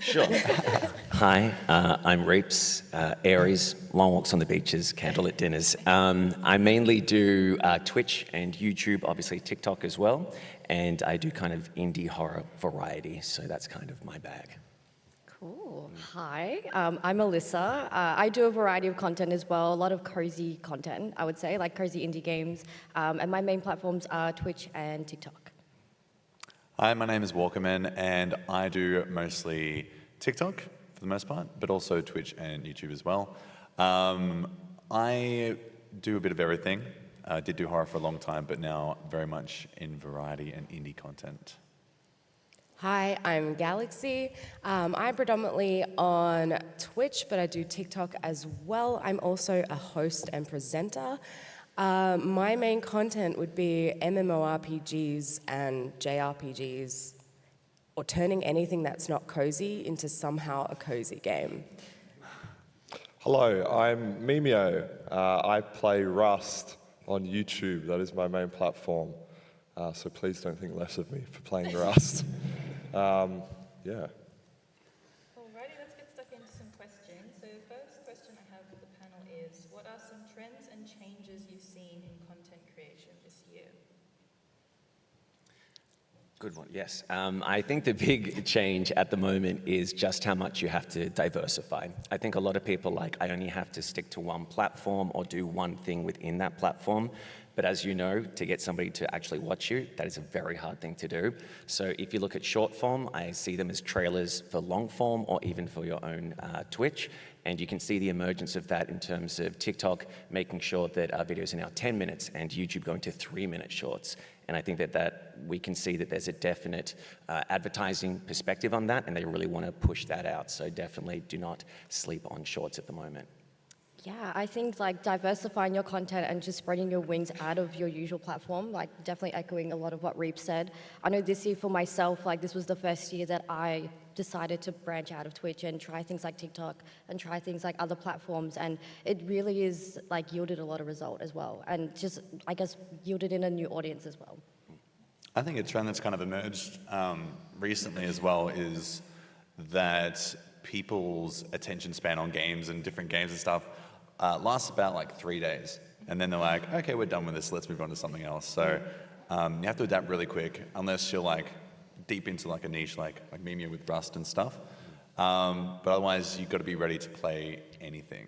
Sure. Hi, I'm Reapz, Aries, long walks on the beaches, candlelit dinners. I mainly do Twitch and YouTube, obviously TikTok as well, and I do kind of indie horror variety, so that's kind of my bag. Cool. Hi, I'm Elysa. I do a variety of content as well, a lot of cozy content, I would say, like cozy indie games, and my main platforms are Twitch and TikTok. Hi, my name is Walkrman, and I do mostly TikTok for the most part, but also Twitch and YouTube as well. I do a bit of everything. I did do horror for a long time, but now very much in variety and indie content. Hi, I'm Galaxy. I'm predominantly on Twitch, but I do TikTok as well. I'm also a host and presenter. My main content would be MMORPGs and JRPGs, or turning anything that's not cozy into somehow a cozy game. Hello, I'm Memeio. I play Rust on YouTube. That is my main platform. So please don't think less of me for playing Rust. Yeah. Alrighty, let's get stuck into some questions. So the first question I have for the panel is, what are some trends and changes you've seen in content creation this year? Good one, yes. I think the big change at the moment is just how much you have to diversify. I think a lot of people I only have to stick to one platform or do one thing within that platform. But as you know, to get somebody to actually watch you, that is a very hard thing to do. So if you look at short form, I see them as trailers for long form or even for your own Twitch. And you can see the emergence of that in terms of TikTok making sure that our videos are now 10 minutes and YouTube going to 3-minute shorts. And I think that we can see that there's a definite advertising perspective on that, and they really want to push that out. So definitely do not sleep on shorts at the moment. Yeah, I think diversifying your content and just spreading your wings out of your usual platform, definitely echoing a lot of what Reapz said. I know this year for myself, this was the first year that I decided to branch out of Twitch and try things like TikTok and try things like other platforms, and it really is yielded a lot of result as well, and just, I guess, yielded in a new audience as well. I think a trend that's kind of emerged recently as well is that people's attention span on games and different games and stuff lasts about 3 days. And then they're like, okay, we're done with this, let's move on to something else. So you have to adapt really quick, unless you're deep into a niche like Memeio with Rust and stuff. But otherwise, you've got to be ready to play anything.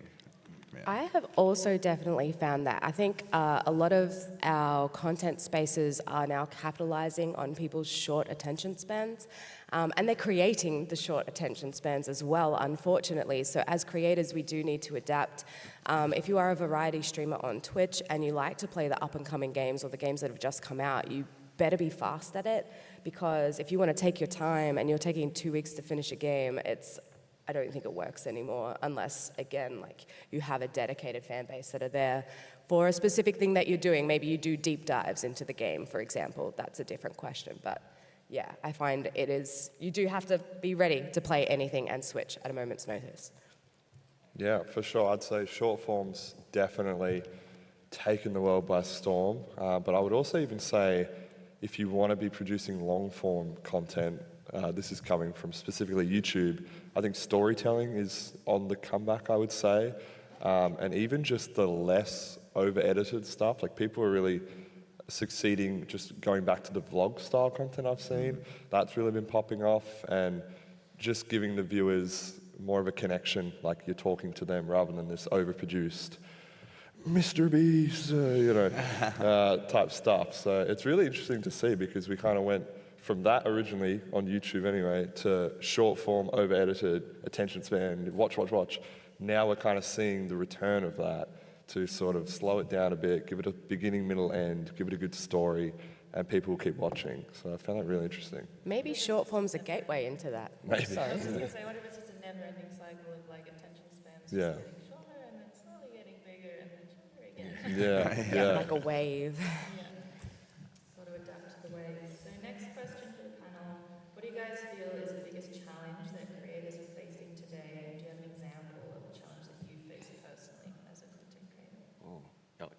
Yeah. I have also definitely found that. I think a lot of our content spaces are now capitalizing on people's short attention spans. And they're creating the short attention spans as well, unfortunately. So as creators, we do need to adapt. If you are a variety streamer on Twitch and you like to play the up-and-coming games or the games that have just come out, you better be fast at it, because if you want to take your time and you're taking 2 weeks to finish a game, I don't think it works anymore unless, again, you have a dedicated fan base that are there for a specific thing that you're doing. Maybe you do deep dives into the game, for example. That's a different question, but yeah, I find you do have to be ready to play anything and switch at a moment's notice. Yeah, for sure. I'd say short form's definitely taken the world by storm. But I would also even say if you want to be producing long form content, this is coming from specifically YouTube, I think storytelling is on the comeback, I would say. And even just the less over-edited stuff, people are really succeeding just going back to the vlog style content I've seen. That's really been popping off, and just giving the viewers more of a connection, you're talking to them rather than this overproduced Mr. Beast, type stuff. So it's really interesting to see, because we kind of went from that originally on YouTube anyway to short form, over-edited, attention span, watch. Now we're kind of seeing the return of that to sort of slow it down a bit, give it a beginning, middle, end, give it a good story, and people will keep watching. So I found that really interesting. Maybe short form's a gateway into that. Maybe. I was just going to say, what if it's just a never-ending cycle of attention spans just Yeah. getting shorter and then slowly getting bigger and then shorter again? Yeah. Like a wave. Yeah. Got to adapt to the waves. So next question for the panel. What do you guys feel is the biggest challenge that creators are facing today? Do you have an example of a challenge that you face personally as a content creator?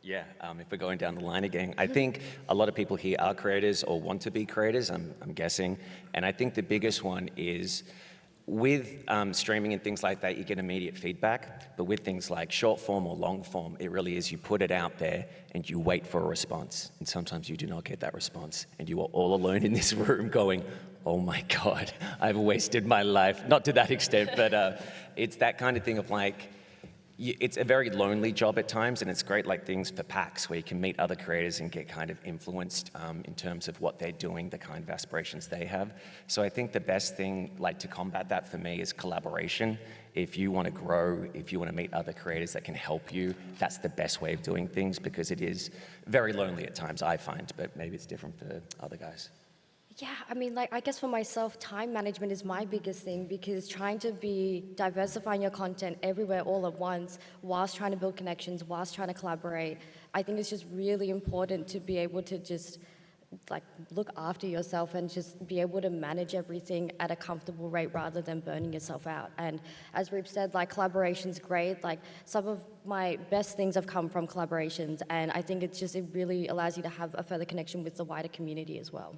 Yeah, if we're going down the line again, I think a lot of people here are creators or want to be creators, I'm guessing. And I think the biggest one is with streaming and things like that, you get immediate feedback. But with things like short form or long form, it really is you put it out there and you wait for a response. And sometimes you do not get that response. And you are all alone in this room going, oh my God, I've wasted my life. Not to that extent, but it's that kind of thing of like, it's a very lonely job at times, and it's great like things for PAX where you can meet other creators and get kind of influenced in terms of what they're doing, the kind of aspirations they have. So I think the best thing like to combat that for me is collaboration. If you want to grow, if you want to meet other creators that can help you, that's the best way of doing things, because it is very lonely at times, I find, but maybe it's different for other guys. Yeah, I mean, like, I guess for myself, time management is my biggest thing, because trying to be diversifying your content everywhere all at once, whilst trying to build connections, whilst trying to collaborate, I think it's just really important to be able to just like look after yourself and just be able to manage everything at a comfortable rate rather than burning yourself out. And as Reapz said, like, collaboration's great. Like, some of my best things have come from collaborations, and I think it really allows you to have a further connection with the wider community as well.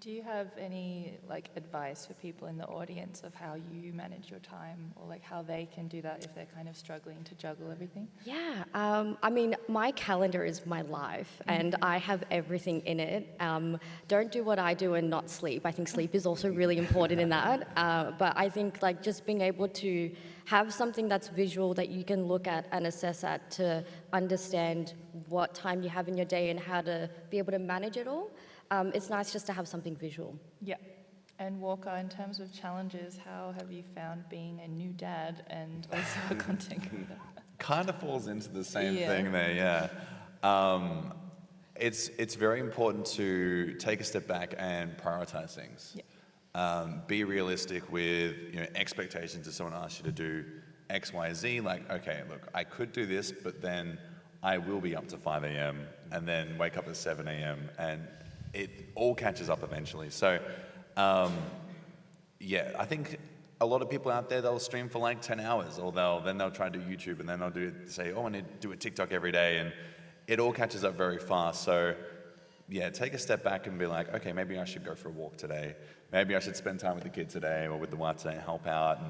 Do you have any like advice for people in the audience of how you manage your time, or like how they can do that if they're kind of struggling to juggle everything? Yeah, I mean, my calendar is my life, and I have everything in it. Don't do what I do and not sleep. I think sleep is also really important in that. But I think like just being able to have something that's visual that you can look at and assess at to understand what time you have in your day and how to be able to manage it all. It's nice just to have something visual. Yeah. And Walker, in terms of challenges, how have you found being a new dad and also a content creator? Kind of falls into the same Yeah. thing there, yeah. It's very important to take a step back and prioritize things. Yeah. Be realistic with expectations. If someone asks you to do X, Y, Z, like, okay, look, I could do this, but then I will be up to 5 a.m. and then wake up at 7 a.m. and it all catches up eventually. So, yeah, I think a lot of people out there, they'll stream for like 10 hours, or they'll try to do YouTube, and then they'll say, oh, I need to do a TikTok every day, and it all catches up very fast. So, yeah, take a step back and be like, okay, maybe I should go for a walk today. Maybe I should spend time with the kids today or with the wife today and help out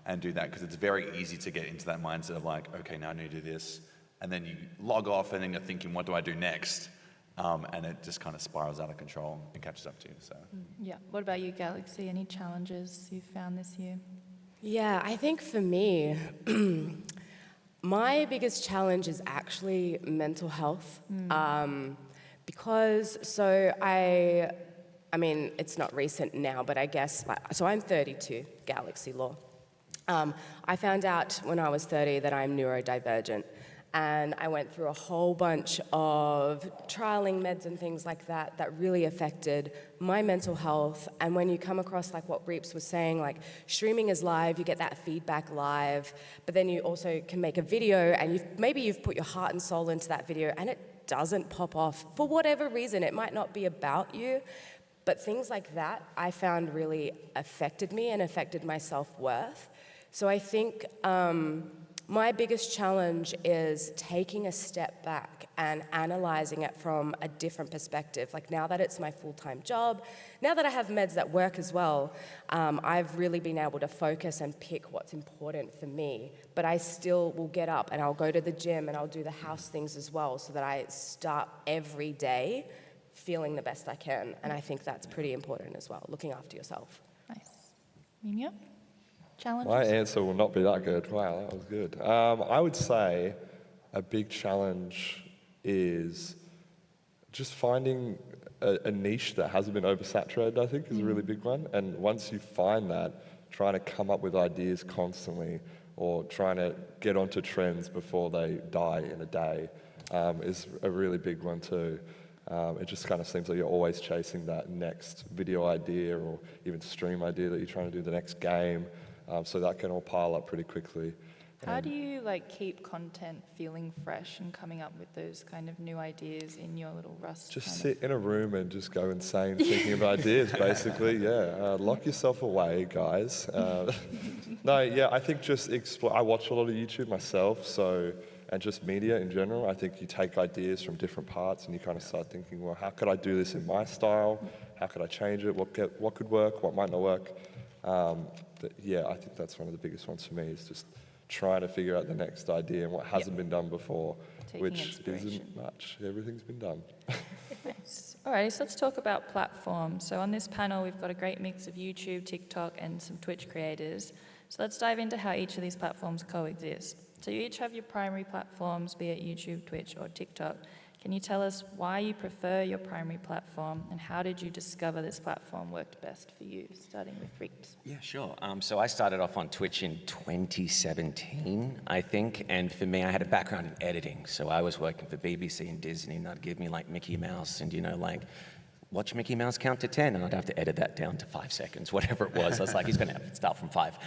and do that, because it's very easy to get into that mindset of like, okay, now I need to do this. And then you log off and then you're thinking, what do I do next? And it just kind of spirals out of control and catches up to you. So. Yeah. What about you, Galaxy? Any challenges you've found this year? Yeah, I think for me, my biggest challenge is actually mental health. Because, I mean, it's not recent now, but I guess, so I'm 32, Galaxy Law. I found out when I was 30 that I'm neurodivergent. And I went through a whole bunch of trialing meds and things like that really affected my mental health. And when you come across like what Reapz was saying, like streaming is live, you get that feedback live, but then you also can make a video and maybe you've put your heart and soul into that video and it doesn't pop off for whatever reason. It might not be about you, but things like that I found really affected me and affected my self-worth. So I think my biggest challenge is taking a step back and analyzing it from a different perspective. Like now that it's my full-time job, now that I have meds that work as well, I've really been able to focus and pick what's important for me. But I still will get up and I'll go to the gym and I'll do the house things as well so that I start every day feeling the best I can. And I think that's pretty important as well, looking after yourself. Nice. Memeio? Challenges? My answer will not be that good. Wow, that was good. I would say a big challenge is just finding a niche that hasn't been oversaturated, I think, is a really big one. And once you find that, trying to come up with ideas constantly or trying to get onto trends before they die in a day is a really big one too. It just kind of seems like you're always chasing that next video idea or even stream idea that you're trying to do the next game. So that can all pile up pretty quickly. How do you like keep content feeling fresh and coming up with those kind of new ideas in your little Rust? Just sit in a room and just go insane thinking of ideas, basically. Yeah, lock yourself away, guys. No, yeah, I think just explore. I watch a lot of YouTube myself, and just media in general. I think you take ideas from different parts and you kind of start thinking, well, how could I do this in my style? How could I change it? What could work? What might not work? Yeah, I think that's one of the biggest ones for me, is just trying to figure out the next idea and what hasn't been done before, Taking which inspiration. isn't much. Everything's been done. Nice. Alrighty, so let's talk about platforms. So on this panel, we've got a great mix of YouTube, TikTok, and some Twitch creators. So let's dive into how each of these platforms coexist. So you each have your primary platforms, be it YouTube, Twitch, or TikTok. Can you tell us why you prefer your primary platform, and how did you discover this platform worked best for you, starting with Reapz? Yeah, sure. So I started off on Twitch in 2017, I think, and for me, I had a background in editing. So I was working for BBC and Disney, and they'd give me like Mickey Mouse and, watch Mickey Mouse count to 10, and I'd have to edit that down to 5 seconds, whatever it was. I was like, he's going to have to start from 5.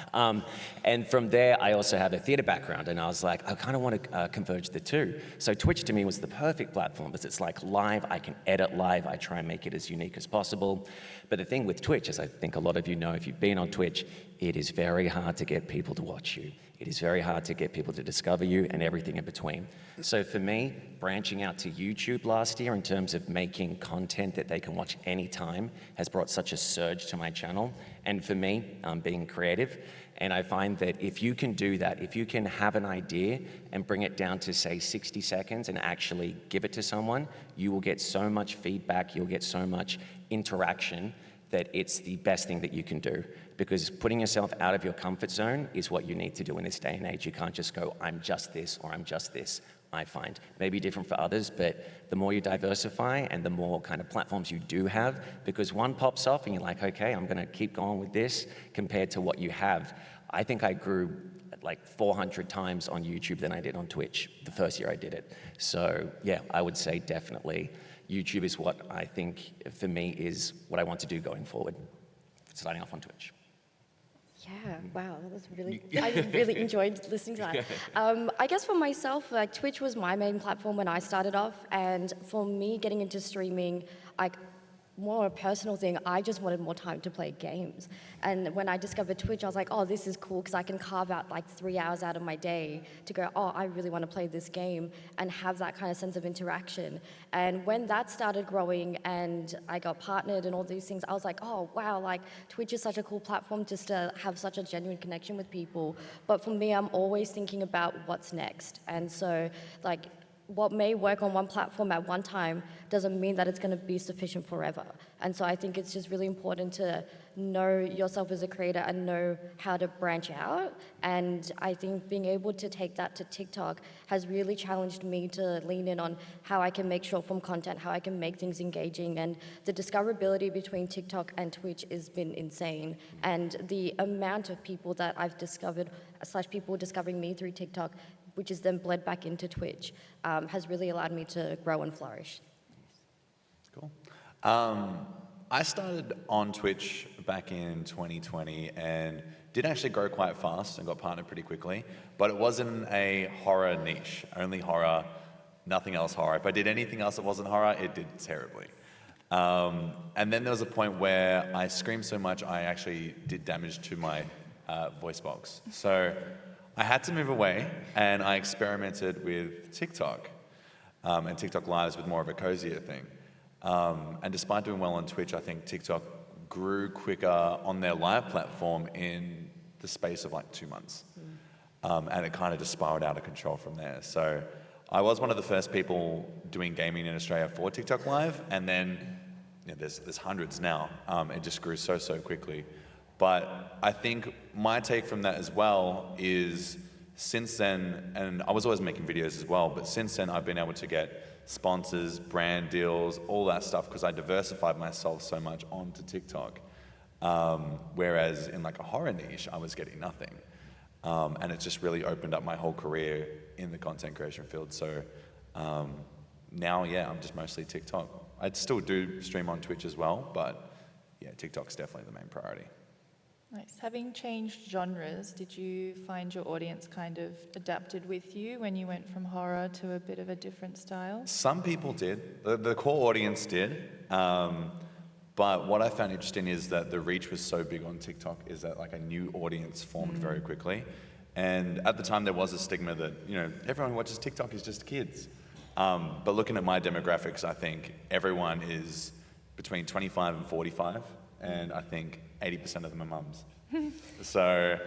And from there, I also have a theatre background, and I was like, I kind of want to converge the two. So Twitch to me was the perfect platform, because it's like live, I can edit live, I try and make it as unique as possible. But the thing with Twitch, as I think a lot of you know, if you've been on Twitch, it is very hard to get people to watch you. It is very hard to get people to discover you, and everything in between. So for me, branching out to YouTube last year in terms of making content that they can watch anytime has brought such a surge to my channel. And for me, being creative, and I find that if you can do that, if you can have an idea and bring it down to, say, 60 seconds and actually give it to someone, you will get so much feedback, you'll get so much interaction, that it's the best thing that you can do. Because putting yourself out of your comfort zone is what you need to do in this day and age. You can't just go, I'm just this, or I'm just this, I find. Maybe different for others, but the more you diversify and the more kind of platforms you do have, because one pops off and you're like, okay, I'm gonna keep going with this, compared to what you have. I think I grew like 400 times on YouTube than I did on Twitch the first year I did it. So yeah, I would say definitely YouTube is what I think, for me, is what I want to do going forward, starting off on Twitch. Yeah, wow, that was really, I really enjoyed listening to that. I guess for myself, like Twitch was my main platform when I started off, and for me getting into streaming, more a personal thing, I just wanted more time to play games. And when I discovered Twitch, I was like, oh, this is cool, because I can carve out like 3 hours out of my day to go, oh, I really want to play this game, and have that kind of sense of interaction. And when that started growing and I got partnered and all these things, I was like, oh, wow, like Twitch is such a cool platform just to have such a genuine connection with people. But for me, I'm always thinking about what's next. And so, like, what may work on one platform at one time doesn't mean that it's going to be sufficient forever. And so I think it's just really important to know yourself as a creator and know how to branch out. And I think being able to take that to TikTok has really challenged me to lean in on how I can make short form content, how I can make things engaging. And the discoverability between TikTok and Twitch has been insane. And the amount of people that I've discovered, / people discovering me through TikTok, which is then bled back into Twitch, has really allowed me to grow and flourish. Cool. I started on Twitch back in 2020 and did actually grow quite fast and got partnered pretty quickly, but it wasn't a horror niche, only horror, nothing else horror. If I did anything else that wasn't horror, it did terribly. And then there was a point where I screamed so much I actually did damage to my voice box. So I had to move away, and I experimented with TikTok, and TikTok Lives with more of a cozier thing. And despite doing well on Twitch, I think TikTok grew quicker on their live platform in the space of like 2 months. And it kind of just spiraled out of control from there. So I was one of the first people doing gaming in Australia for TikTok Live, and then there's hundreds now. It just grew so quickly. But I think my take from that as well is, since then, and I was always making videos as well, but since then I've been able to get sponsors, brand deals, all that stuff, because I diversified myself so much onto TikTok. Whereas in like a horror niche, I was getting nothing. And it just really opened up my whole career in the content creation field. So now, yeah, I'm just mostly TikTok. I still do stream on Twitch as well, but yeah, TikTok's definitely the main priority. Nice. Having changed genres, did you find your audience kind of adapted with you when you went from horror to a bit of a different style? Some people did. The core audience did. But what I found interesting is that the reach was so big on TikTok is that like a new audience formed very quickly. And at the time there was a stigma that, everyone who watches TikTok is just kids. But looking at my demographics, I think everyone is between 25 and 45. And I think 80% of them are mums. So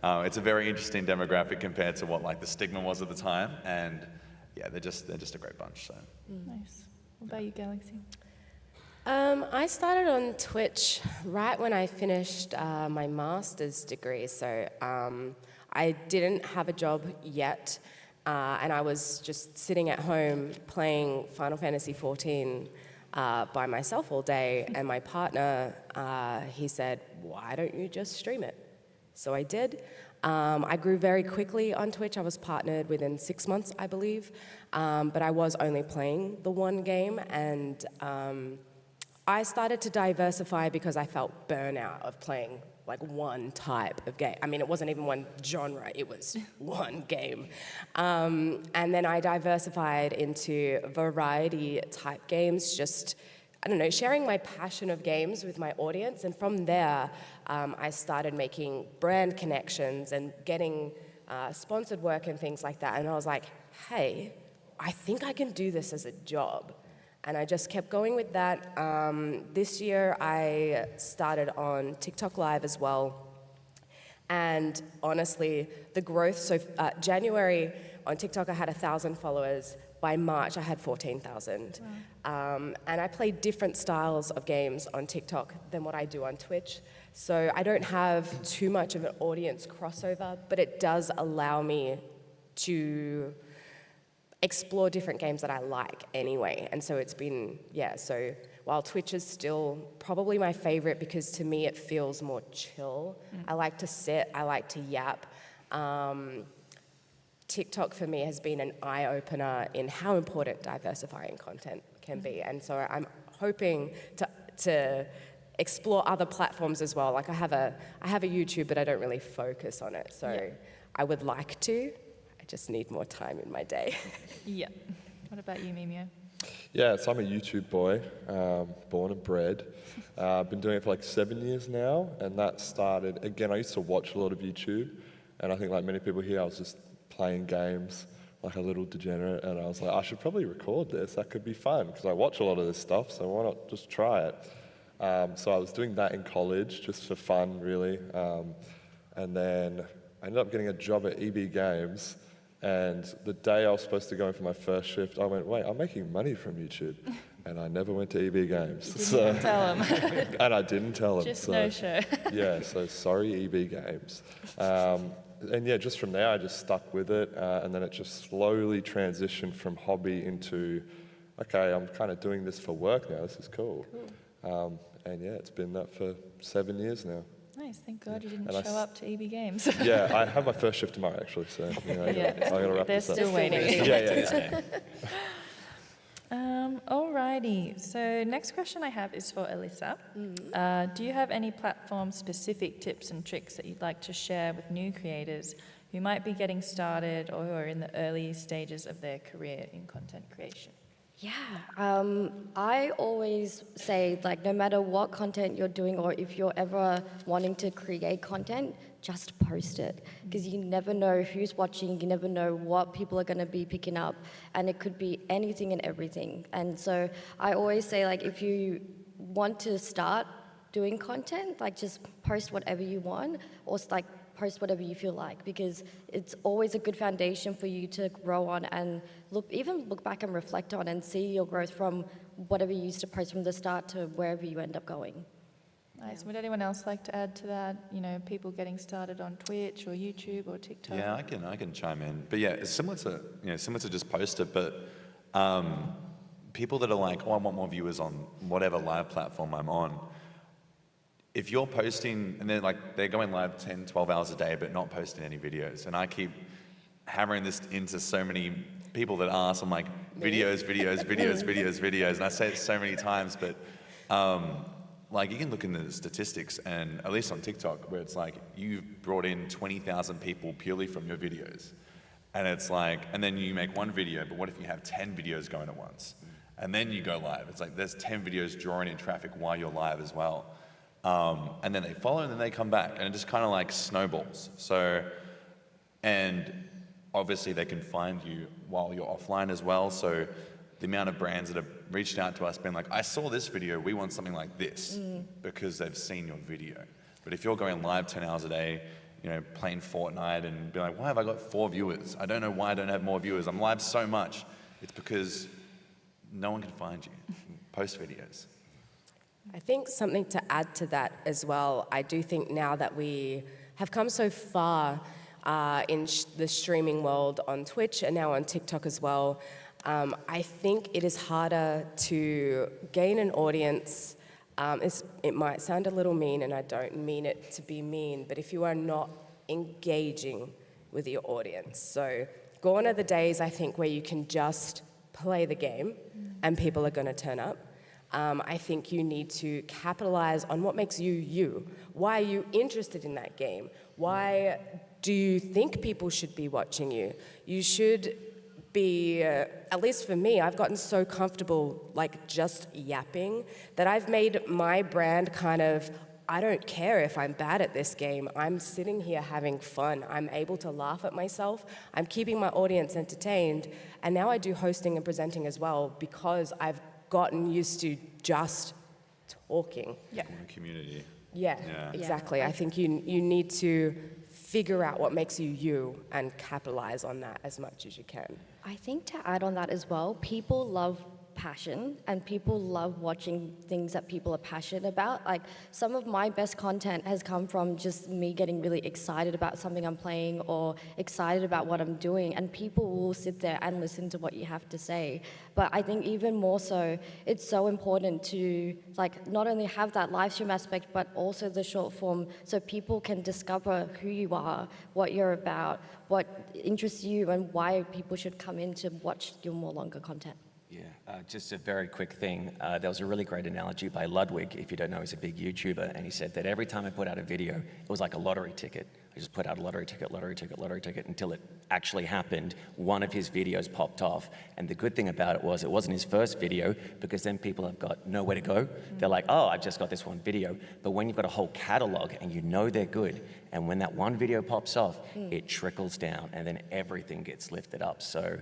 it's a very interesting demographic compared to what like the stigma was at the time, and yeah, they're just a great bunch. So Nice. What about you, Galaxy? I started on Twitch right when I finished my master's degree, so I didn't have a job yet, and I was just sitting at home playing Final Fantasy XIV by myself all day, and my partner, he said, why don't you just stream it? So I did. I grew very quickly on Twitch. I was partnered within 6 months, I believe, but I was only playing the one game, and I started to diversify because I felt burnout of playing like one type of game. I mean, it wasn't even one genre, it was one game. And then I diversified into variety type games, just, I don't know, sharing my passion of games with my audience. And from there, I started making brand connections and getting sponsored work and things like that. And I was like, hey, I think I can do this as a job. And I just kept going with that. This year, I started on TikTok Live as well. And honestly, the growth, so January on TikTok, I had 1,000 followers. By March, I had 14,000. Wow. And I play different styles of games on TikTok than what I do on Twitch. So I don't have too much of an audience crossover, but it does allow me to explore different games that I like anyway. And so it's been, yeah, so while Twitch is still probably my favorite because to me it feels more chill. I like to sit, I like to yap. TikTok for me has been an eye-opener in how important diversifying content can be. And so I'm hoping to explore other platforms as well. Like I have a YouTube, but I don't really focus on it. So I would like to. I just need more time in my day. Yeah. What about you, Memeio? Yeah, so I'm a YouTube boy, born and bred. I've been doing it for like 7 years now, and that started, again, I used to watch a lot of YouTube, and I think like many people here, I was just playing games like a little degenerate, and I was like, I should probably record this, that could be fun, because I watch a lot of this stuff, so why not just try it? So I was doing that in college, just for fun, really, and then I ended up getting a job at EB Games, and the day I was supposed to go in for my first shift, I went, wait, I'm making money from YouTube. And I never went to EB Games. You didn't even tell them. And I didn't tell them. Just no show. Yeah, so sorry, EB Games. And yeah, just from there, I just stuck with it. And then it just slowly transitioned from hobby into, okay, I'm kind of doing this for work now. This is cool. And yeah, it's been that for 7 years now. Nice, thank God you didn't show up to EB Games. Yeah, I have my first shift tomorrow, actually, so you know, I gotta wrap They're this up. still waiting. Yeah. Alrighty, so next question I have is for Elysa. Do you have any platform-specific tips and tricks that you'd like to share with new creators who might be getting started or who are in the early stages of their career in content creation? Yeah, I always say, like, no matter what content you're doing or if you're ever wanting to create content, just post it. Because you never know who's watching, you never know what people are going to be picking up, and it could be anything and everything. And so I always say, like, if you want to start doing content, like, just post whatever you want, or, like, post whatever you feel like, because it's always a good foundation for you to grow on and look back and reflect on and see your growth from whatever you used to post from the start to wherever you end up going. Nice. Would anyone else like to add to that? You know, people getting started on Twitch or YouTube or TikTok? yeah, I can chime in. But yeah, it's similar to just post it. But people that are like, oh, I want more viewers on whatever live platform I'm on. If you're posting, and they're going live 10, 12 hours a day, but not posting any videos, and I keep hammering this into so many people that ask, I'm like, videos, and I say it so many times, but like you can look into the statistics, and at least on TikTok, where it's like, you've brought in 20,000 people purely from your videos, and it's like, and then you make one video, but what if you have 10 videos going at once? And then you go live, it's like, there's 10 videos drawing in traffic while you're live as well. And then they follow, and then they come back, and it just kind of like snowballs. So, and obviously they can find you while you're offline as well. So the amount of brands that have reached out to us being like, I saw this video, we want something like this, because they've seen your video. But if you're going live 10 hours a day, you know, playing Fortnite and be like, why have I got 4 viewers? I don't know why I don't have more viewers. I'm live so much. It's because no one can find you. Post videos. I think something to add to that as well, I do think now that we have come so far in the streaming world on Twitch and now on TikTok as well, I think it is harder to gain an audience. It might sound a little mean, and I don't mean it to be mean, but if you are not engaging with your audience. So gone are the days, I think, where you can just play the game and people are going to turn up. I think you need to capitalize on what makes you you. Why are you interested in that game? Why do you think people should be watching you? You should be, at least for me, I've gotten so comfortable like just yapping that I've made my brand kind of, I don't care if I'm bad at this game. I'm sitting here having fun. I'm able to laugh at myself. I'm keeping my audience entertained. And now I do hosting and presenting as well because I've gotten used to just talking. Yeah. Community. Yeah, Yeah. exactly. I think you need to figure out what makes you you and capitalize on that as much as you can. I think to add on that as well, people love passion and people love watching things that people are passionate about. Like some of my best content has come from just me getting really excited about something I'm playing or excited about what I'm doing, and people will sit there and listen to what you have to say. But I think even more so, it's so important to like not only have that live stream aspect, but also the short form so people can discover who you are, what you're about, what interests you, and why people should come in to watch your more longer content. Yeah, just a very quick thing. There was a really great analogy by Ludwig, if you don't know, he's a big YouTuber, and he said that every time I put out a video, it was like a lottery ticket. I just put out a lottery ticket, until it actually happened. One of his videos popped off, and the good thing about it was it wasn't his first video, because then people have got nowhere to go. They're like, oh, I've just got this one video. But when you've got a whole catalog and you know they're good, and when that one video pops off, it trickles down, and then everything gets lifted up. So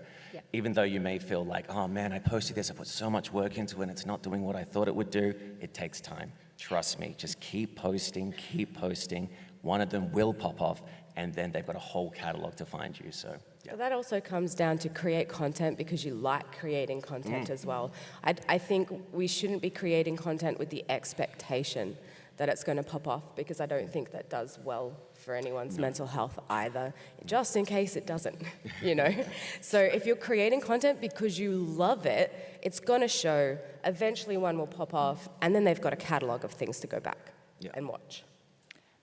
even though you may feel like, oh man, I posted this, I put so much work into it, and it's not doing what I thought it would do, it takes time. Trust me, just keep posting, one of them will pop off, and then they've got a whole catalog to find you. So, yeah. But that also comes down to create content because you like creating content as well. I think we shouldn't be creating content with the expectation that it's going to pop off, because I don't think that does well for anyone's mental health either, just in case it doesn't, you know? So if you're creating content because you love it, it's going to show, eventually one will pop off, and then they've got a catalog of things to go back and watch.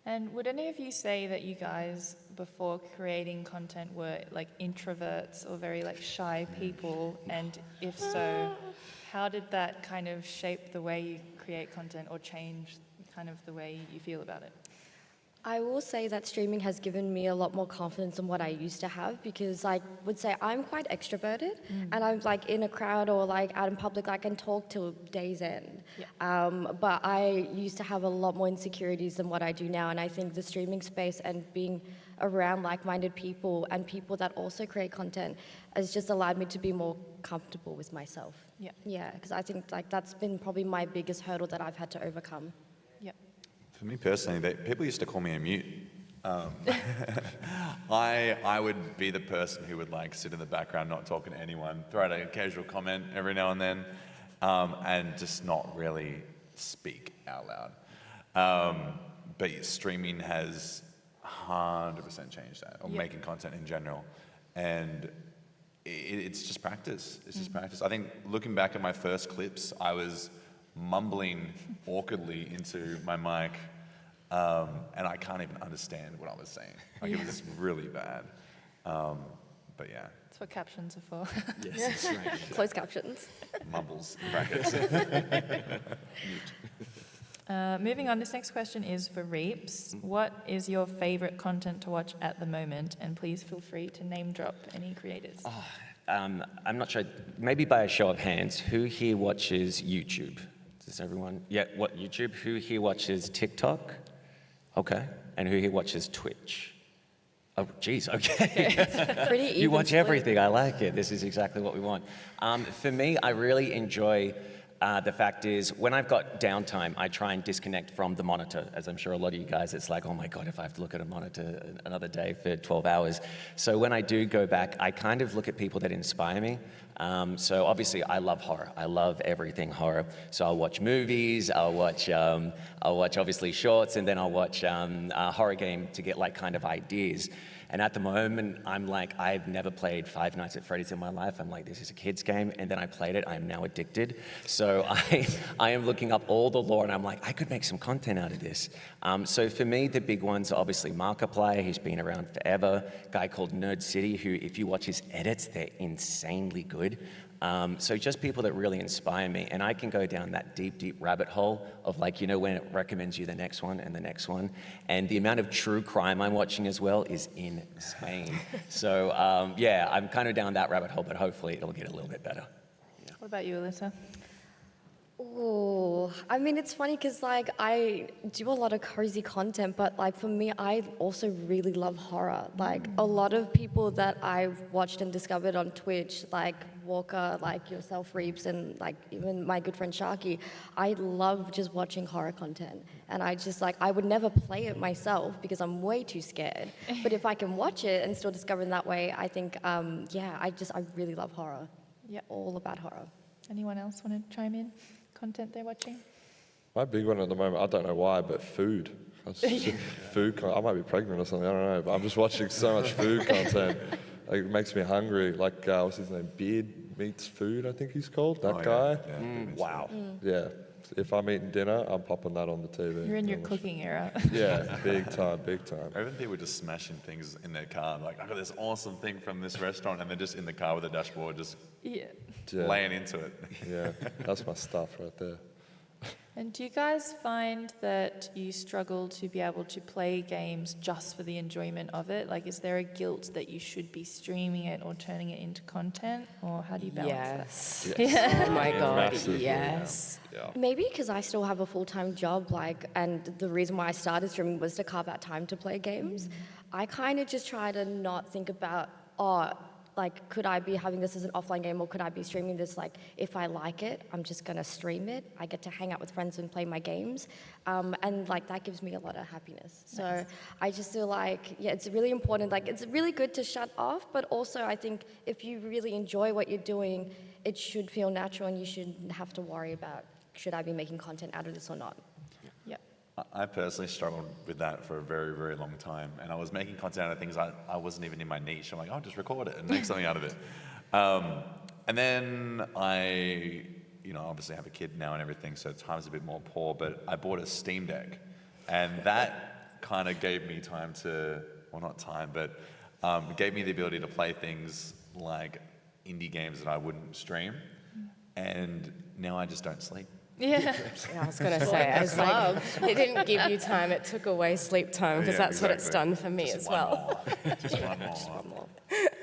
And would any of you say that you guys, before creating content, were like introverts or very like shy people? And if so, how did that kind of shape the way you create content or change kind of the way you feel about it? I will say that streaming has given me a lot more confidence than what I used to have, because I would say I'm quite extroverted and I'm like in a crowd or like out in public, I can talk till day's end. But I used to have a lot more insecurities than what I do now, and I think the streaming space and being around like-minded people and people that also create content has just allowed me to be more comfortable with myself. Yeah, because I think like that's been probably my biggest hurdle that I've had to overcome. For me personally, people used to call me a mute. I would be the person who would like sit in the background, not talking to anyone, throw out a casual comment every now and then, and just not really speak out loud. But streaming has 100% changed that, or making content in general. And it's just practice. It's just practice. I think looking back at my first clips, I was mumbling awkwardly into my mic, and I can't even understand what I was saying. Like it was just really bad. But yeah. That's what captions are for. Yes, that's right. Closed captions. Mumbles, brackets. Moving on, this next question is for Reapz. What is your favorite content to watch at the moment? And please feel free to name drop any creators. I'm not sure, maybe by a show of hands, who here watches YouTube? Does everyone? Yeah, what, YouTube? Who here watches TikTok? Okay. And who here watches Twitch? Oh, geez, okay. Pretty even You watch split. everything, I like it. This is exactly what we want. For me, I really enjoy The fact is, when I've got downtime, I try and disconnect from the monitor. As I'm sure a lot of you guys, it's like, oh my God, if I have to look at a monitor another day for 12 hours. So when I do go back, I kind of look at people that inspire me. So obviously, I love horror. I love everything horror. So I'll watch movies, I'll watch obviously shorts, and then I'll watch a horror game to get like kind of ideas. And at the moment, I'm like, I've never played Five Nights at Freddy's in my life. I'm like, this is a kid's game. And then I played it. I am now addicted. So I am looking up all the lore, and I'm like, I could make some content out of this. So for me, the big ones are obviously Markiplier, who's been around forever. A guy called Nerd City, who, if you watch his edits, they're insanely good. So just people that really inspire me, and I can go down that deep rabbit hole of like, you know, when it recommends you the next one and the next one, and the amount of true crime I'm watching as well is insane. So yeah, I'm kind of down that rabbit hole, but hopefully it'll get a little bit better. What about you, Elysa? Oh, I mean, it's funny because like I do a lot of cozy content, but like for me, I also really love horror. Like a lot of people that I've watched and discovered on Twitch, like Quokka, like yourself, Reapz, and like even my good friend Sharky, I love just watching horror content. And I just like, I would never play it myself because I'm way too scared. But if I can watch it and still discover in that way, I think, yeah, I really love horror. Yeah. All about horror. Anyone else want to chime in? Content they're watching? My big one at the moment, I don't know why, but food. I might be pregnant or something, I don't know, but I'm just watching so much food content. Like, it makes me hungry. Like, what's his name? Beard Meets Food, I think he's called, that guy. Yeah. Wow. Yeah. If I'm eating dinner, I'm popping that on the TV. You're in your cooking era. Yeah, big time, big time. Or even people just smashing things in their car. Like, I got this awesome thing from this restaurant, and they're just in the car with a dashboard, just Yeah. laying into it. Yeah, that's my stuff right there. And do you guys find that you struggle to be able to play games just for the enjoyment of it? Like, is there a guilt that you should be streaming it or turning it into content? Or how do you balance that? Yes. Oh my God, Massively, yes. Yeah. Maybe because I still have a full-time job, like, and the reason why I started streaming was to carve out time to play games. I kind of just try to not think about, like, could I be having this as an offline game, or could I be streaming this? Like, if I like it, I'm just gonna stream it. I get to hang out with friends and play my games, and like that gives me a lot of happiness. So I just feel like, yeah, it's really important. Like, it's really good to shut off, but also I think if you really enjoy what you're doing, it should feel natural, and you shouldn't have to worry about, should I be making content out of this or not? I personally struggled with that for a very, very long time. And I was making content out of things I wasn't even in my niche. I'm like, I'll just record it and make something out of it. And then I, obviously have a kid now and everything, so time's a bit more poor, but I bought a Steam Deck. And that kind of gave me time to, well, not time, but it gave me the ability to play things like indie games that I wouldn't stream. And now I just don't sleep. Yeah. Yeah, I was going to say, I was like, it didn't give you time, it took away sleep time, because that's what it's done for me Just as one well. more. Just one more.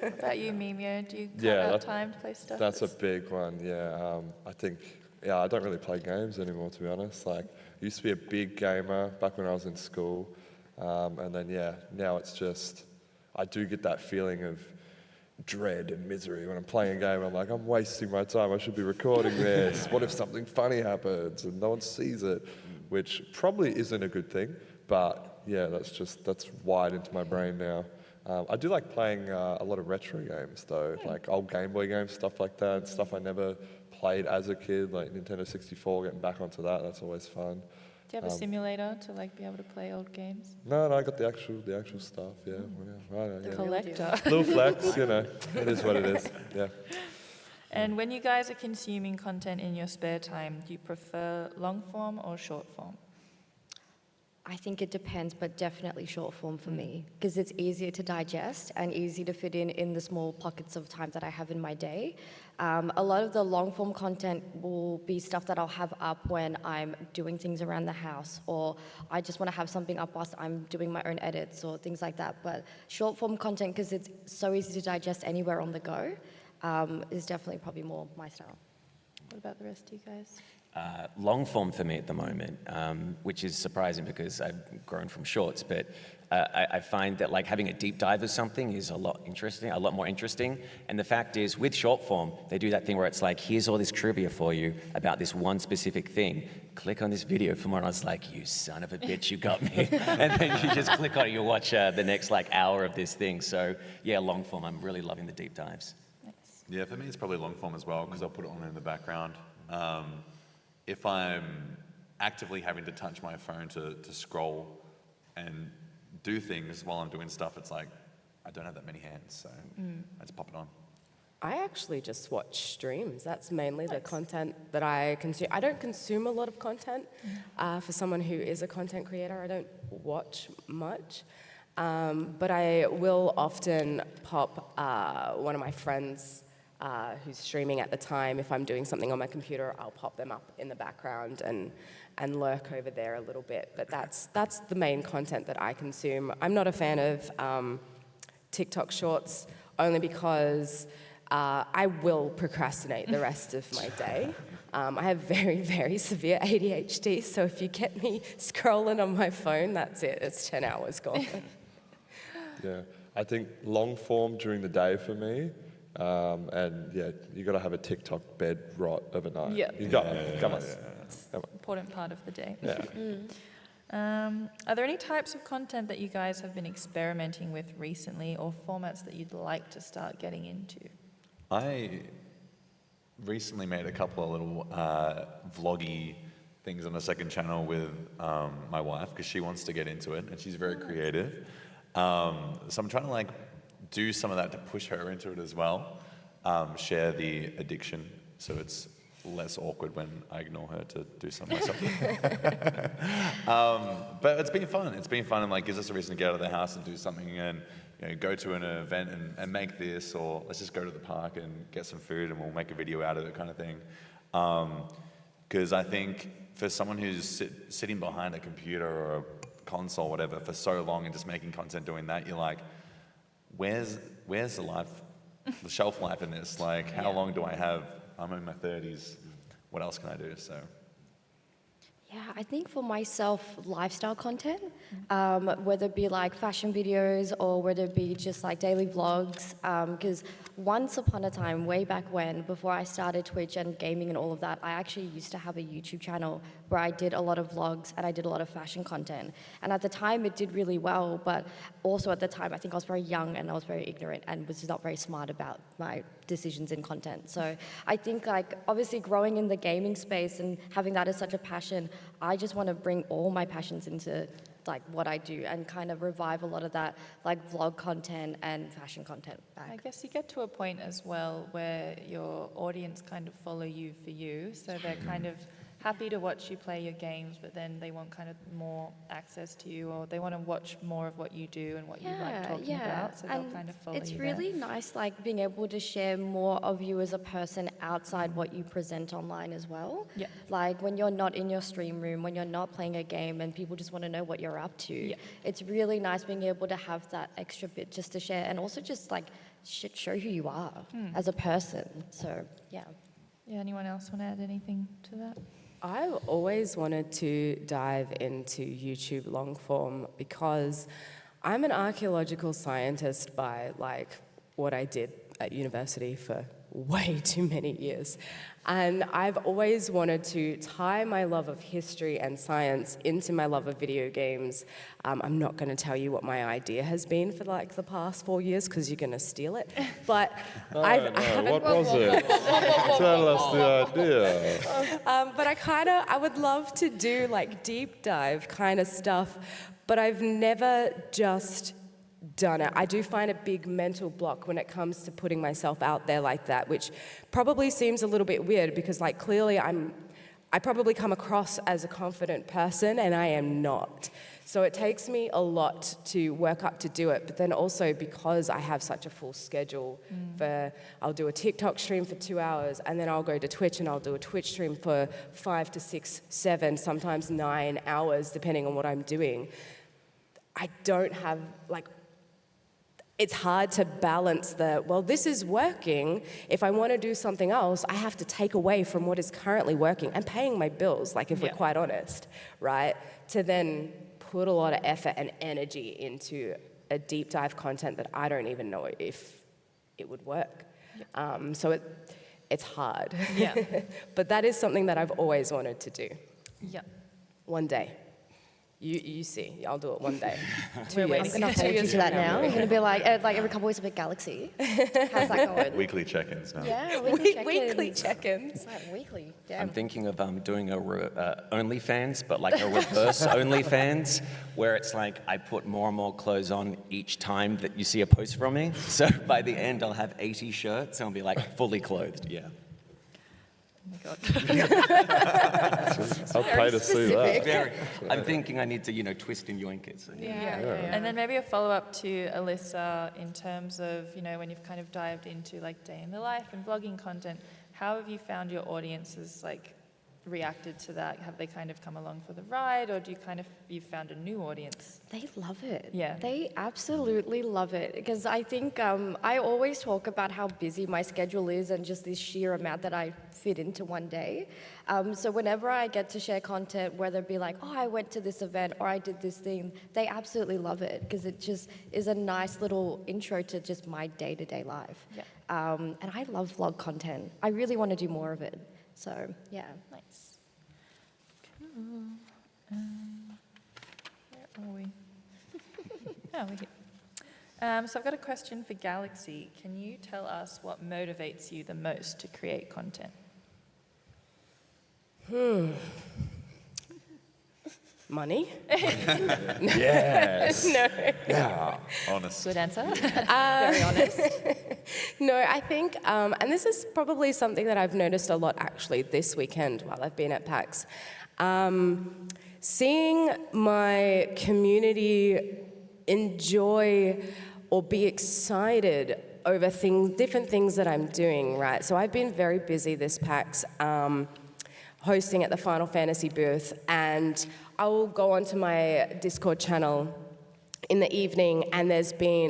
What about you, Memeio? Do you carve Yeah, out time to play stuff? That's a big one, yeah. I think, I don't really play games anymore, to be honest. Like, I used to be a big gamer back when I was in school. And then, now it's just, I do get that feeling of dread and misery when I'm playing a game. I'm like, I'm wasting my time. I should be recording this. What if something funny happens and no one sees it? Which probably isn't a good thing, but yeah, that's wired into my brain now. I do like playing a lot of retro games though, like old Game Boy games, stuff like that, stuff I never played as a kid, like Nintendo 64, getting back onto that, that's always fun. Do you have a simulator to like be able to play old games? No, I got the actual stuff, yeah. Right, yeah. Collector. Little flex, it is what it is, yeah. And when you guys are consuming content in your spare time, do you prefer long form or short form? I think it depends, but definitely short form for me, because it's easier to digest and easy to fit in the small pockets of time that I have in my day. A lot of the long form content will be stuff that I'll have up when I'm doing things around the house, or I just want to have something up whilst I'm doing my own edits or things like that. But short form content, because it's so easy to digest anywhere on the go, is definitely probably more my style. What about the rest of you guys? long form for me at the moment, which is surprising because I've grown from shorts, but I find that like having a deep dive of something is a lot more interesting. And the fact is, with short form, they do that thing where it's like, here's all this trivia for you about this one specific thing. Click on this video for more. And I was like, you son of a bitch, you got me. And then you just click on it, you'll watch the next like hour of this thing. So yeah, long form, I'm really loving the deep dives. Yeah, for me it's probably long form as well because I'll put it on in the background. If I'm actively having to touch my phone to scroll and do things while I'm doing stuff, it's like, I don't have that many hands, so I just pop it on. I actually just watch streams. That's mainly the content that I consume. I don't consume a lot of content. For someone who is a content creator, I don't watch much. But I will often pop one of my friends who's streaming at the time. If I'm doing something on my computer, I'll pop them up in the background and lurk over there a little bit. But that's the main content that I consume. I'm not a fan of TikTok shorts, only because I will procrastinate the rest of my day. I have very, very severe ADHD, so if you get me scrolling on my phone, that's it. It's 10 hours gone. Yeah, I think long form during the day for me, and yeah, you got to have a TikTok bed rot overnight. Yeah. You got come on. It's an important part of the day. Yeah. Are there any types of content that you guys have been experimenting with recently, or formats that you'd like to start getting into? I recently made a couple of little vloggy things on the second channel with my wife because she wants to get into it and she's very creative. So I'm trying to like do some of that to push her into it as well. Share the addiction so it's less awkward when I ignore her to do something myself. But it's been fun. It's been fun and like gives us a reason to get out of the house and do something and go to an event and make this, or let's just go to the park and get some food and we'll make a video out of it kind of thing. Because I think for someone who's sitting behind a computer or a console or whatever for so long and just making content doing that, you're like, where's the life, the shelf life in this? Like, how long do I have? I'm in my 30s. What else can I do? So. Yeah, I think for myself, lifestyle content, whether it be like fashion videos or whether it be just like daily vlogs, because once upon a time, way back when, before I started Twitch and gaming and all of that, I actually used to have a YouTube channel where I did a lot of vlogs and I did a lot of fashion content. And at the time, it did really well, but also at the time, I think I was very young and I was very ignorant and was not very smart about my decisions in content. So I think like obviously growing in the gaming space and having that as such a passion, I just want to bring all my passions into like what I do and kind of revive a lot of that like vlog content and fashion content back. I guess you get to a point as well where your audience kind of follow you for you, so they're kind of happy to watch you play your games, but then they want kind of more access to you, or they want to watch more of what you do and what you like talking about, so they'll kind of follow you. It's really nice like being able to share more of you as a person outside what you present online as well. Yeah. Like when you're not in your stream room, when you're not playing a game and people just want to know what you're up to. Yeah. It's really nice being able to have that extra bit just to share and also just like show who you are as a person. So yeah. Yeah, anyone else want to add anything to that? I've always wanted to dive into YouTube long form because I'm an archaeological scientist by like what I did at university for way too many years. And I've always wanted to tie my love of history and science into my love of video games. I'm not going to tell you what my idea has been for like the past 4 years because you're going to steal it. But what was it? Tell us the idea. But I would love to do like deep dive kind of stuff, but I've never just done it. I do find a big mental block when it comes to putting myself out there like that, which probably seems a little bit weird because like clearly I probably come across as a confident person and I am not. So it takes me a lot to work up to do it, but then also because I have such a full schedule I'll do a TikTok stream for 2 hours and then I'll go to Twitch and I'll do a Twitch stream for 5 to 6, 7, sometimes 9 hours depending on what I'm doing. I don't have like it's hard to balance well, this is working. If I want to do something else, I have to take away from what is currently working and paying my bills, like if we're quite honest, right? To then put a lot of effort and energy into a deep dive content that I don't even know if it would work. So it's hard. Yeah. But that is something that I've always wanted to do. Yeah. One day. You see, I'll do it one day. We're waiting. I'm gonna hold you to that now. I'm gonna be like every couple weeks a bit Galaxy. How's that going? Weekly check-ins now. Yeah, Weekly check-ins. It's like weekly. I'm Damn. thinking of doing a OnlyFans, but like a reverse OnlyFans, where it's like I put more and more clothes on each time that you see a post from me. So by the end, I'll have 80 shirts and I'll be like fully clothed. Yeah. Oh my God. I'll pay to see that. I'm thinking I need to, twist and yoink it. So. Yeah. And then maybe a follow-up to Elysa in terms of, when you've kind of dived into like day in the life and vlogging content, how have you found your audiences like reacted to that? Have they kind of come along for the ride, or you've found a new audience? They love it. Yeah. They absolutely love it, because I think I always talk about how busy my schedule is and just this sheer amount that I fit into one day. So whenever I get to share content, whether it be like, oh, I went to this event or I did this thing, they absolutely love it, because it just is a nice little intro to just my day-to-day life. Yeah. And I love vlog content. I really want to do more of it. So, yeah. Nice. Cool. Where are we? Oh, we're here. So I've got a question for Galaxy. Can you tell us what motivates you the most to create content? Money? Yes. No. Yeah. Honest. Good answer. Very honest. No, I think, and this is probably something that I've noticed a lot actually this weekend while I've been at PAX. Seeing my community enjoy or be excited over different things that I'm doing, right? So I've been very busy this PAX, hosting at the Final Fantasy booth, and I will go onto my Discord channel in the evening, and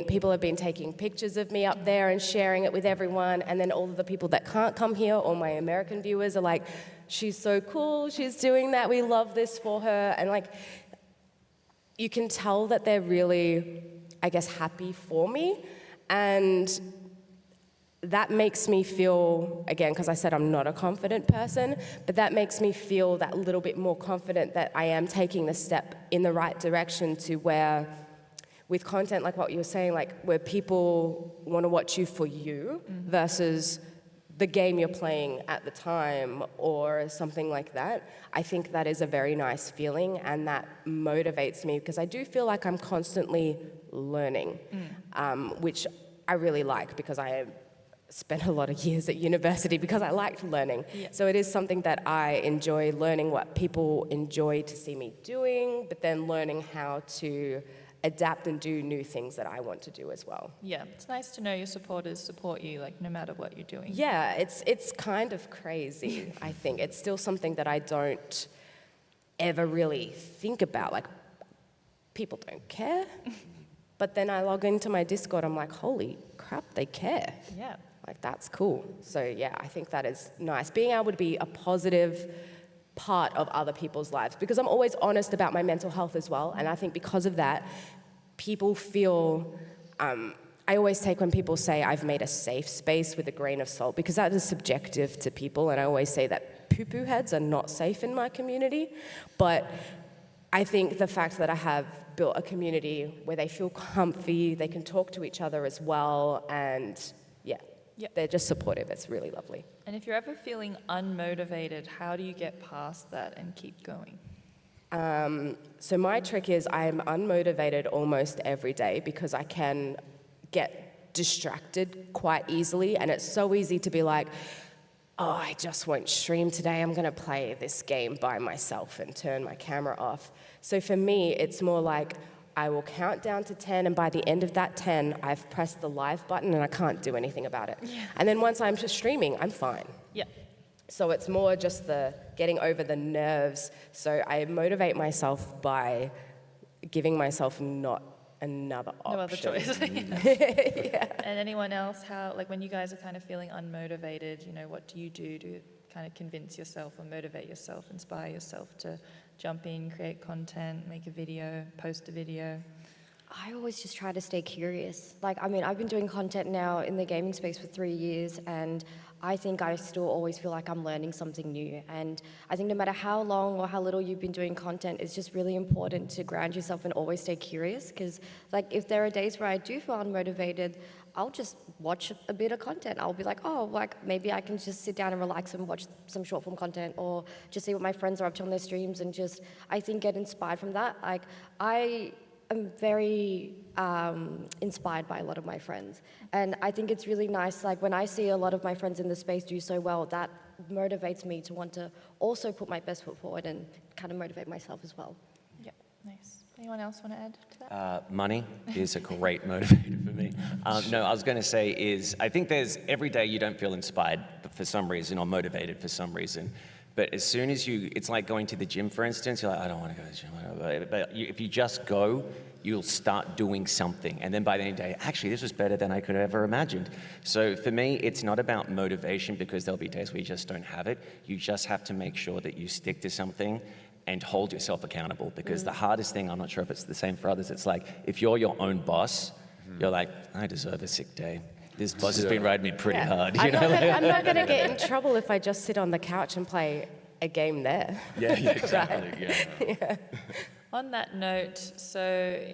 people have been taking pictures of me up there and sharing it with everyone, and then all of the people that can't come here, all my American viewers are like, she's so cool, she's doing that, we love this for her, and like, you can tell that they're really, I guess, happy for me, and that makes me feel, again, because I said I'm not a confident person, but that makes me feel that little bit more confident that I am taking the step in the right direction to where, with content like what you were saying, like where people want to watch you for you versus the game you're playing at the time or something like that. I think that is a very nice feeling, and that motivates me because I do feel like I'm constantly learning, which I really like because I spent a lot of years at university because I liked learning. Yeah. So it is something that I enjoy, learning what people enjoy to see me doing, but then learning how to adapt and do new things that I want to do as well. Yeah, it's nice to know your supporters support you, like no matter what you're doing. Yeah, it's kind of crazy, I think. It's still something that I don't ever really think about. Like, people don't care. But then I log into my Discord, I'm like, holy crap, they care. Yeah. Like, that's cool. So yeah, I think that is nice. Being able to be a positive part of other people's lives, because I'm always honest about my mental health as well, and I think because of that, people feel, I always take when people say I've made a safe space with a grain of salt, because that is subjective to people, and I always say that poo-poo heads are not safe in my community, but I think the fact that I have built a community where they feel comfy, they can talk to each other as well, and yeah. Yep. They're just supportive. It's really lovely. And if you're ever feeling unmotivated, how do you get past that and keep going? So my trick is I'm unmotivated almost every day because I can get distracted quite easily, and it's so easy to be like, oh, I just won't stream today. I'm going to play this game by myself and turn my camera off. So for me, it's more like I will count down to 10, and by the end of that 10, I've pressed the live button and I can't do anything about it. Yeah. And then once I'm just streaming, I'm fine. Yeah. So it's more just the getting over the nerves. So I motivate myself by giving myself not another option. No other choice. Yeah. And anyone else, how, like when you guys are kind of feeling unmotivated, you know, what do you do to kind of convince yourself or motivate yourself, inspire yourself to jump in, create content, make a video, post a video? I always just try to stay curious. Like, I mean, I've been doing content now in the gaming space for 3 years, and I think I still always feel like I'm learning something new. And I think no matter how long or how little you've been doing content, it's just really important to ground yourself and always stay curious. Because, like, if there are days where I do feel unmotivated, I'll just watch a bit of content. I'll be like, oh, like, maybe I can just sit down and relax and watch some short form content, or just see what my friends are up to on their streams, and just, I think, get inspired from that. Like, I'm very inspired by a lot of my friends. And I think it's really nice, like when I see a lot of my friends in the space do so well, that motivates me to want to also put my best foot forward and kind of motivate myself as well. Yeah, nice. Anyone else want to add to that? Money is a great motivator for me. No, I was going to say is, I think there's, every day you don't feel inspired for some reason or motivated for some reason. But as soon as it's like going to the gym, for instance, you're like, I don't want to go to the gym. But if you just go, you'll start doing something. And then by the end of the day, actually, this was better than I could have ever imagined. So for me, it's not about motivation, because there'll be days where you just don't have it. You just have to make sure that you stick to something and hold yourself accountable. Because the hardest thing, I'm not sure if it's the same for others, it's like, if you're your own boss, you're like, I deserve a sick day. This boss has been riding me pretty hard. You know? I'm not going to get in trouble if I just sit on the couch and play a game there. Yeah, exactly. Yeah. On that note, so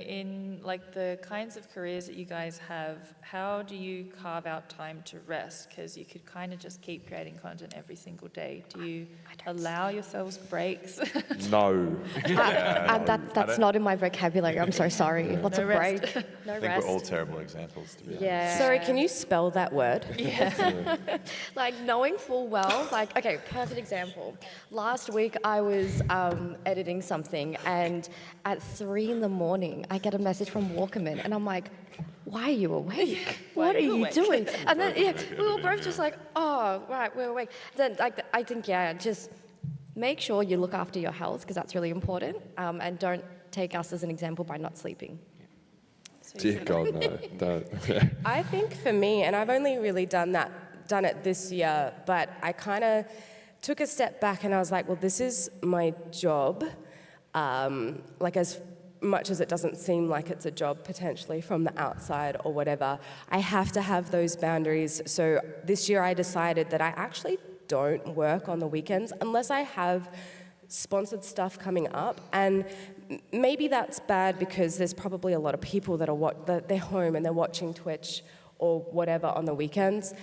in like the kinds of careers that you guys have, how do you carve out time to rest? Because you could kind of just keep creating content every single day. Do you allow yourselves breaks? No. That's not in my vocabulary. I'm so sorry. What's No a rest. break? No I think rest. we're all terrible examples, to be honest. Yeah. Sorry, can you spell that word? Like knowing full well, like, okay, perfect example. Last week I was editing something, and at 3 a.m, I get a message from Walkrman, and I'm like, why are you awake? What are you awake? doing? And then, we were both just like, oh, right, we're awake. Then, like, I think, just make sure you look after your health, because that's really important, and don't take us as an example by not sleeping. Dear God, no. Don't. I think for me, and I've only really done it this year, but I kind of took a step back and I was like, well, this is my job. Like, as much as it doesn't seem like it's a job potentially from the outside or whatever, I have to have those boundaries. So this year I decided that I actually don't work on the weekends unless I have sponsored stuff coming up. And maybe that's bad, because there's probably a lot of people that they're home and they're watching Twitch or whatever on the weekends.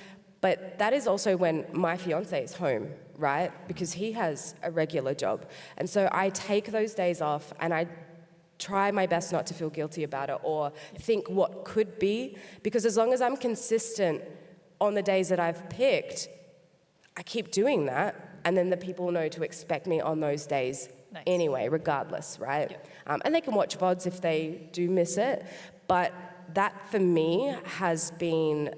But that is also when my fiance is home, right? Because he has a regular job. And so I take those days off and I try my best not to feel guilty about it or think what could be. Because as long as I'm consistent on the days that I've picked, I keep doing that. And then the people know to expect me on those days anyway, regardless, right? Yep. And they can watch VODs if they do miss it. But that for me has been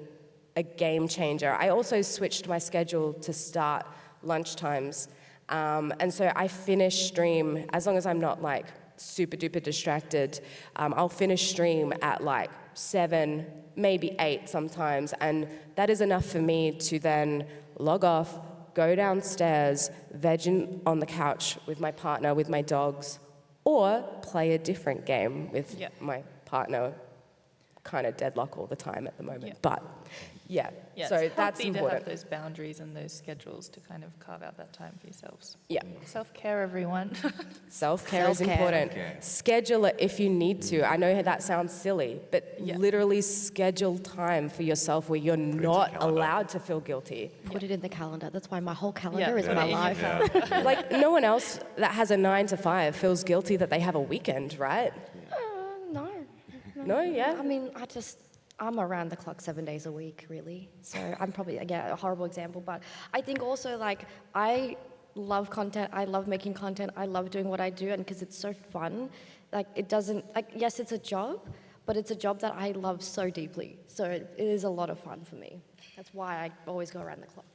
a game changer. I also switched my schedule to start lunchtimes. And so I finish stream, as long as I'm not like super duper distracted, I'll finish stream at like 7, maybe 8 sometimes. And that is enough for me to then log off, go downstairs, veg on the couch with my partner, with my dogs, or play a different game with my partner. Kind of deadlock all the time at the moment. But yeah, so it's that's healthy to important. have those boundaries and those schedules to kind of carve out that time for yourselves. Yeah. Self-care, everyone. Self-care is Self-care. important. Schedule it if you need to. I know that sounds silly, but literally schedule time for yourself where you're not allowed to feel guilty. Put it in the calendar. That's why my whole calendar is my Yeah. life. Yeah. Like, no one else that has a 9 to 5 feels guilty that they have a weekend, right? No. No, yeah. I mean, I'm around the clock 7 days a week, really. So I'm probably, a horrible example. But I think also, like, I love content. I love making content. I love doing what I do. And because it's so fun, like, it doesn't, like, yes, it's a job, but it's a job that I love so deeply. So it is a lot of fun for me. That's why I always go around the clock.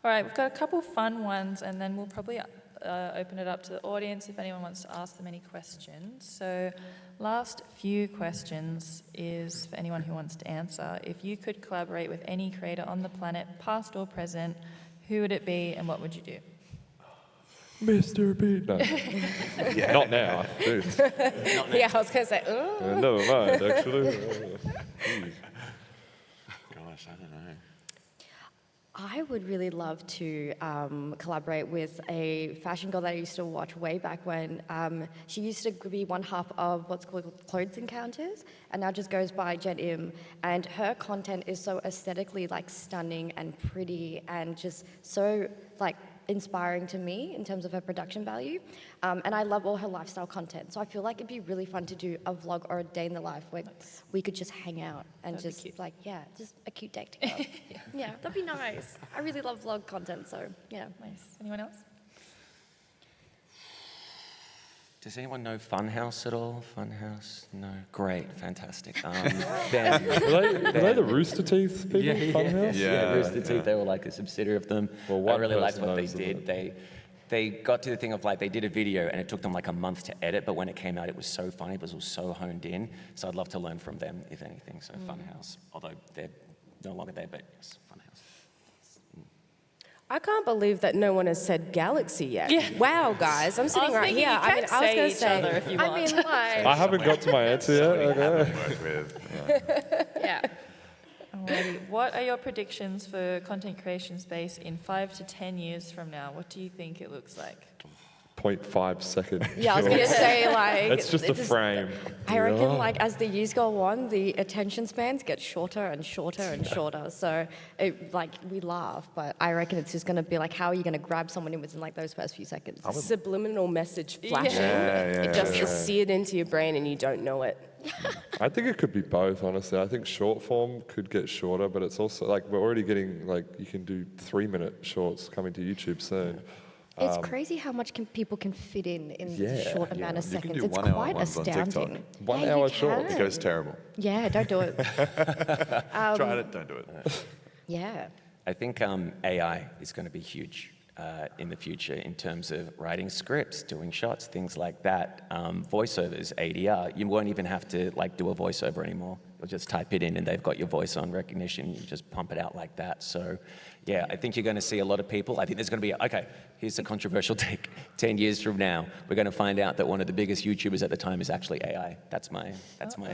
All right, we've got a couple fun ones, and then we'll probably open it up to the audience if anyone wants to ask them any questions. So last few questions is for anyone who wants to answer. If you could collaborate with any creator on the planet, past or present, who would it be and what would you do? Mr. Beat. No. Not now. Jeez. Yeah, I was going to say, Never mind, actually. Gosh, I don't know. I would really love to collaborate with a fashion girl that I used to watch way back when. She used to be one half of what's called Clothes Encounters, and now just goes by Jen Im. And her content is so aesthetically like stunning and pretty, and just so like inspiring to me in terms of her production value. And I love all her lifestyle content. So I feel like it'd be really fun to do a vlog or a day in the life where we could just hang out and That'd be just cute. like, yeah, just a cute day together. Yeah, that'd be nice. I really love vlog content, so yeah. Nice. Anyone else? Does anyone know Funhouse at all? Funhouse? No. Great. Fantastic. Ben. Were they the Rooster Teeth people? Funhouse? Yeah, Rooster Teeth, they were like a subsidiary of them. Well, I one really liked person what they knows did. them. They got to the thing of like, they did a video and it took them like a month to edit, but when it came out, it was so funny, because it was so honed in. So I'd love to learn from them, if anything. So Funhouse, although they're no longer there, but yes, Funhouse. I can't believe that no one has said Galaxy yet. Yeah. Wow, guys, I'm sitting right here. I was going to each other say, if you want. I mean, like, I haven't got to my answer yet. Somebody I Okay. haven't worked with. yeah. Alrighty. What are your predictions for content creation space in 5 to 10 years from now? What do you think it looks like? 0.5 second. Yeah, I was gonna say like It's just a frame. I reckon like as the years go on, the attention spans get shorter and shorter and shorter. So it, like we laugh, but I reckon it's just gonna be like, how are you gonna grab someone in within like those first few seconds? subliminal message flashing. Yeah, It just seared into your brain and you don't know it. I think it could be both, honestly. I think short form could get shorter, but it's also like we're already getting like you can do 3-minute shorts coming to YouTube soon. It's crazy how much people can fit in Yeah, a short amount of You can seconds. do It's 1 hour quite ones on TikTok. astounding. 1 Yeah, you hour can. shorts. It goes terrible. Yeah, don't do it. Try it, don't do it. Yeah. I think AI is going to be huge in the future in terms of writing scripts, doing shots, things like that. Voiceovers, ADR, you won't even have to like do a voiceover anymore. You'll just type it in and they've got your voice on recognition. You just pump it out like that. So yeah, I think you're going to see a lot of people. I think there's going to be, okay, here's a controversial take. 10 years from now, we're going to find out that one of the biggest YouTubers at the time is actually AI. That's my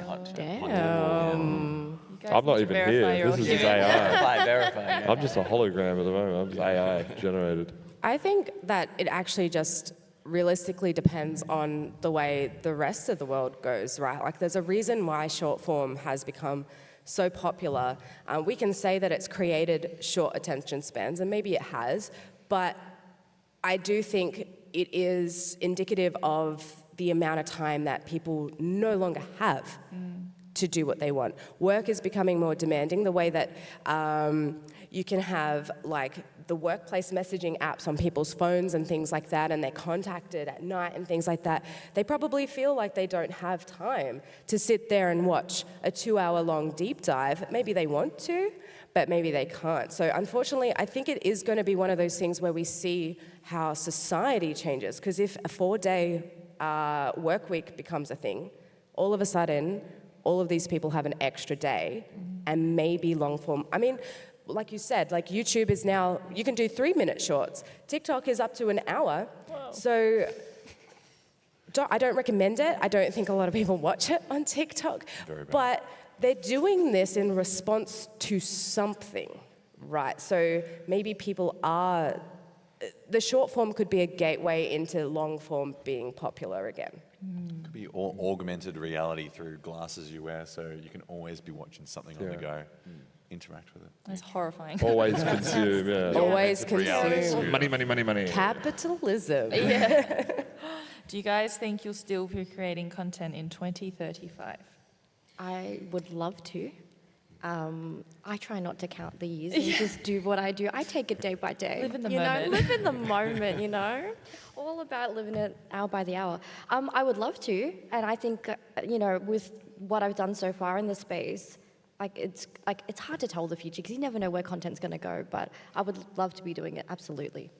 hot Damn. You guys I'm not need to even verify here. you're This all is human. AI. verify. Yeah. I'm just a hologram at the moment. I'm just AI generated. I think that it actually just realistically depends on the way the rest of the world goes, right? Like there's a reason why short form has become so popular. We can say that it's created short attention spans, and maybe it has, but I do think it is indicative of the amount of time that people no longer have to do what they want. Work is becoming more demanding. The way that you can have like the workplace messaging apps on people's phones and things like that, and they're contacted at night and things like that, they probably feel like they don't have time to sit there and watch a 2-hour-long deep dive. Maybe they want to, but maybe they can't. So unfortunately, I think it is going to be one of those things where we see how society changes, because if a 4-day work week becomes a thing, all of a sudden, all of these people have an extra day, and maybe long form. I mean, like you said, like YouTube is now, you can do 3-minute shorts. TikTok is up to an hour. Whoa. So I don't recommend it. I don't think a lot of people watch it on TikTok. Very bad. But they're doing this in response to something, right? So maybe people are, the short form could be a gateway into long form being popular again. Could be augmented reality through glasses you wear, so you can always be watching something on the go. Interact with it. That's horrifying. Always consume, yeah. Always reality. consume. Money. Capitalism. Do you guys think you'll still be creating content in 2035? I would love to. I try not to count the years and just do what I do. I take it day by day. Live in the you moment. Know, live in the moment, you know? All about living it hour by the hour. I would love to, and I think, you know, with what I've done so far in the space, it's hard to tell the future because you never know where content's going to go, but I would love to be doing it, absolutely.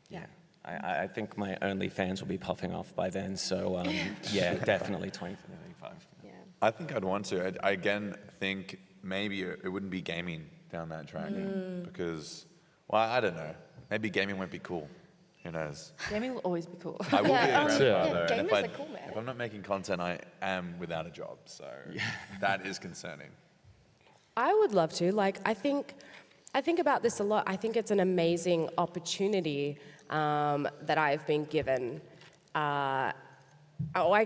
Yeah. I think my OnlyFans will be popping off by then. So yeah, definitely 2035. Yeah. I think I'd want to. I again think maybe it wouldn't be gaming down that track because, well, I don't know. Maybe gaming won't be cool. Who knows? Gaming will always be cool. I will be a grandfather, yeah, and gamers are cool, man. if I'm not making content, I am without a job. So that is concerning. I would love to. Like, I think about this a lot. I think it's an amazing opportunity that I've been given. I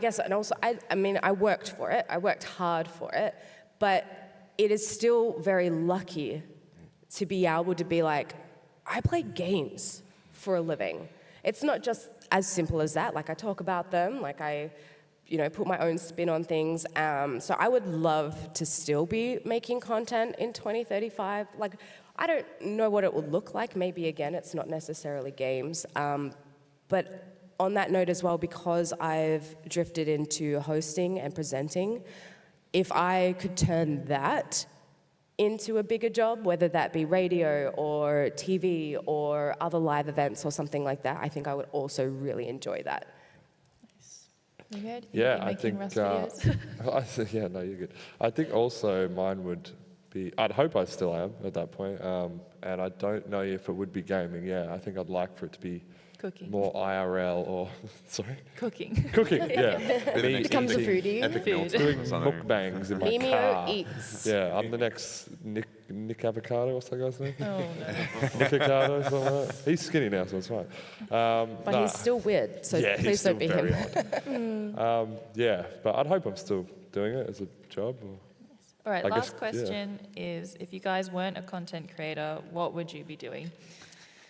guess, and also, I mean, I worked for it. I worked hard for it. But it is still very lucky to be able to be like, I play games for a living. It's not just as simple as that. Like, I talk about them. Like, I put my own spin on things. So I would love to still be making content in 2035. Like, I don't know what it would look like. Maybe, again, it's not necessarily games. But on that note as well, because I've drifted into hosting and presenting, if I could turn that into a bigger job, whether that be radio or TV or other live events or something like that, I think I would also really enjoy that. Yeah, I making think. Rust videos? Yeah, no, you're good. I think also mine would be. I'd hope I still am at that point, and I don't know if it would be gaming. Yeah, I think I'd like for it to be Cooking. more IRL or sorry, Cooking. cooking. Yeah, me Becomes a eating- foodie. Epic Food. meals doing or something. mukbangs in my Memeio car. eats. Yeah, I'm the next Nick Avocado. What's that guy's name? Oh, no. Nick Avocado, something like that. He's skinny now, so it's fine. But he's still weird, so yeah, please he's still don't be very him. odd. Yeah, but I'd hope I'm still doing it as a job. Or, All right, I last guess, question is, if you guys weren't a content creator, what would you be doing?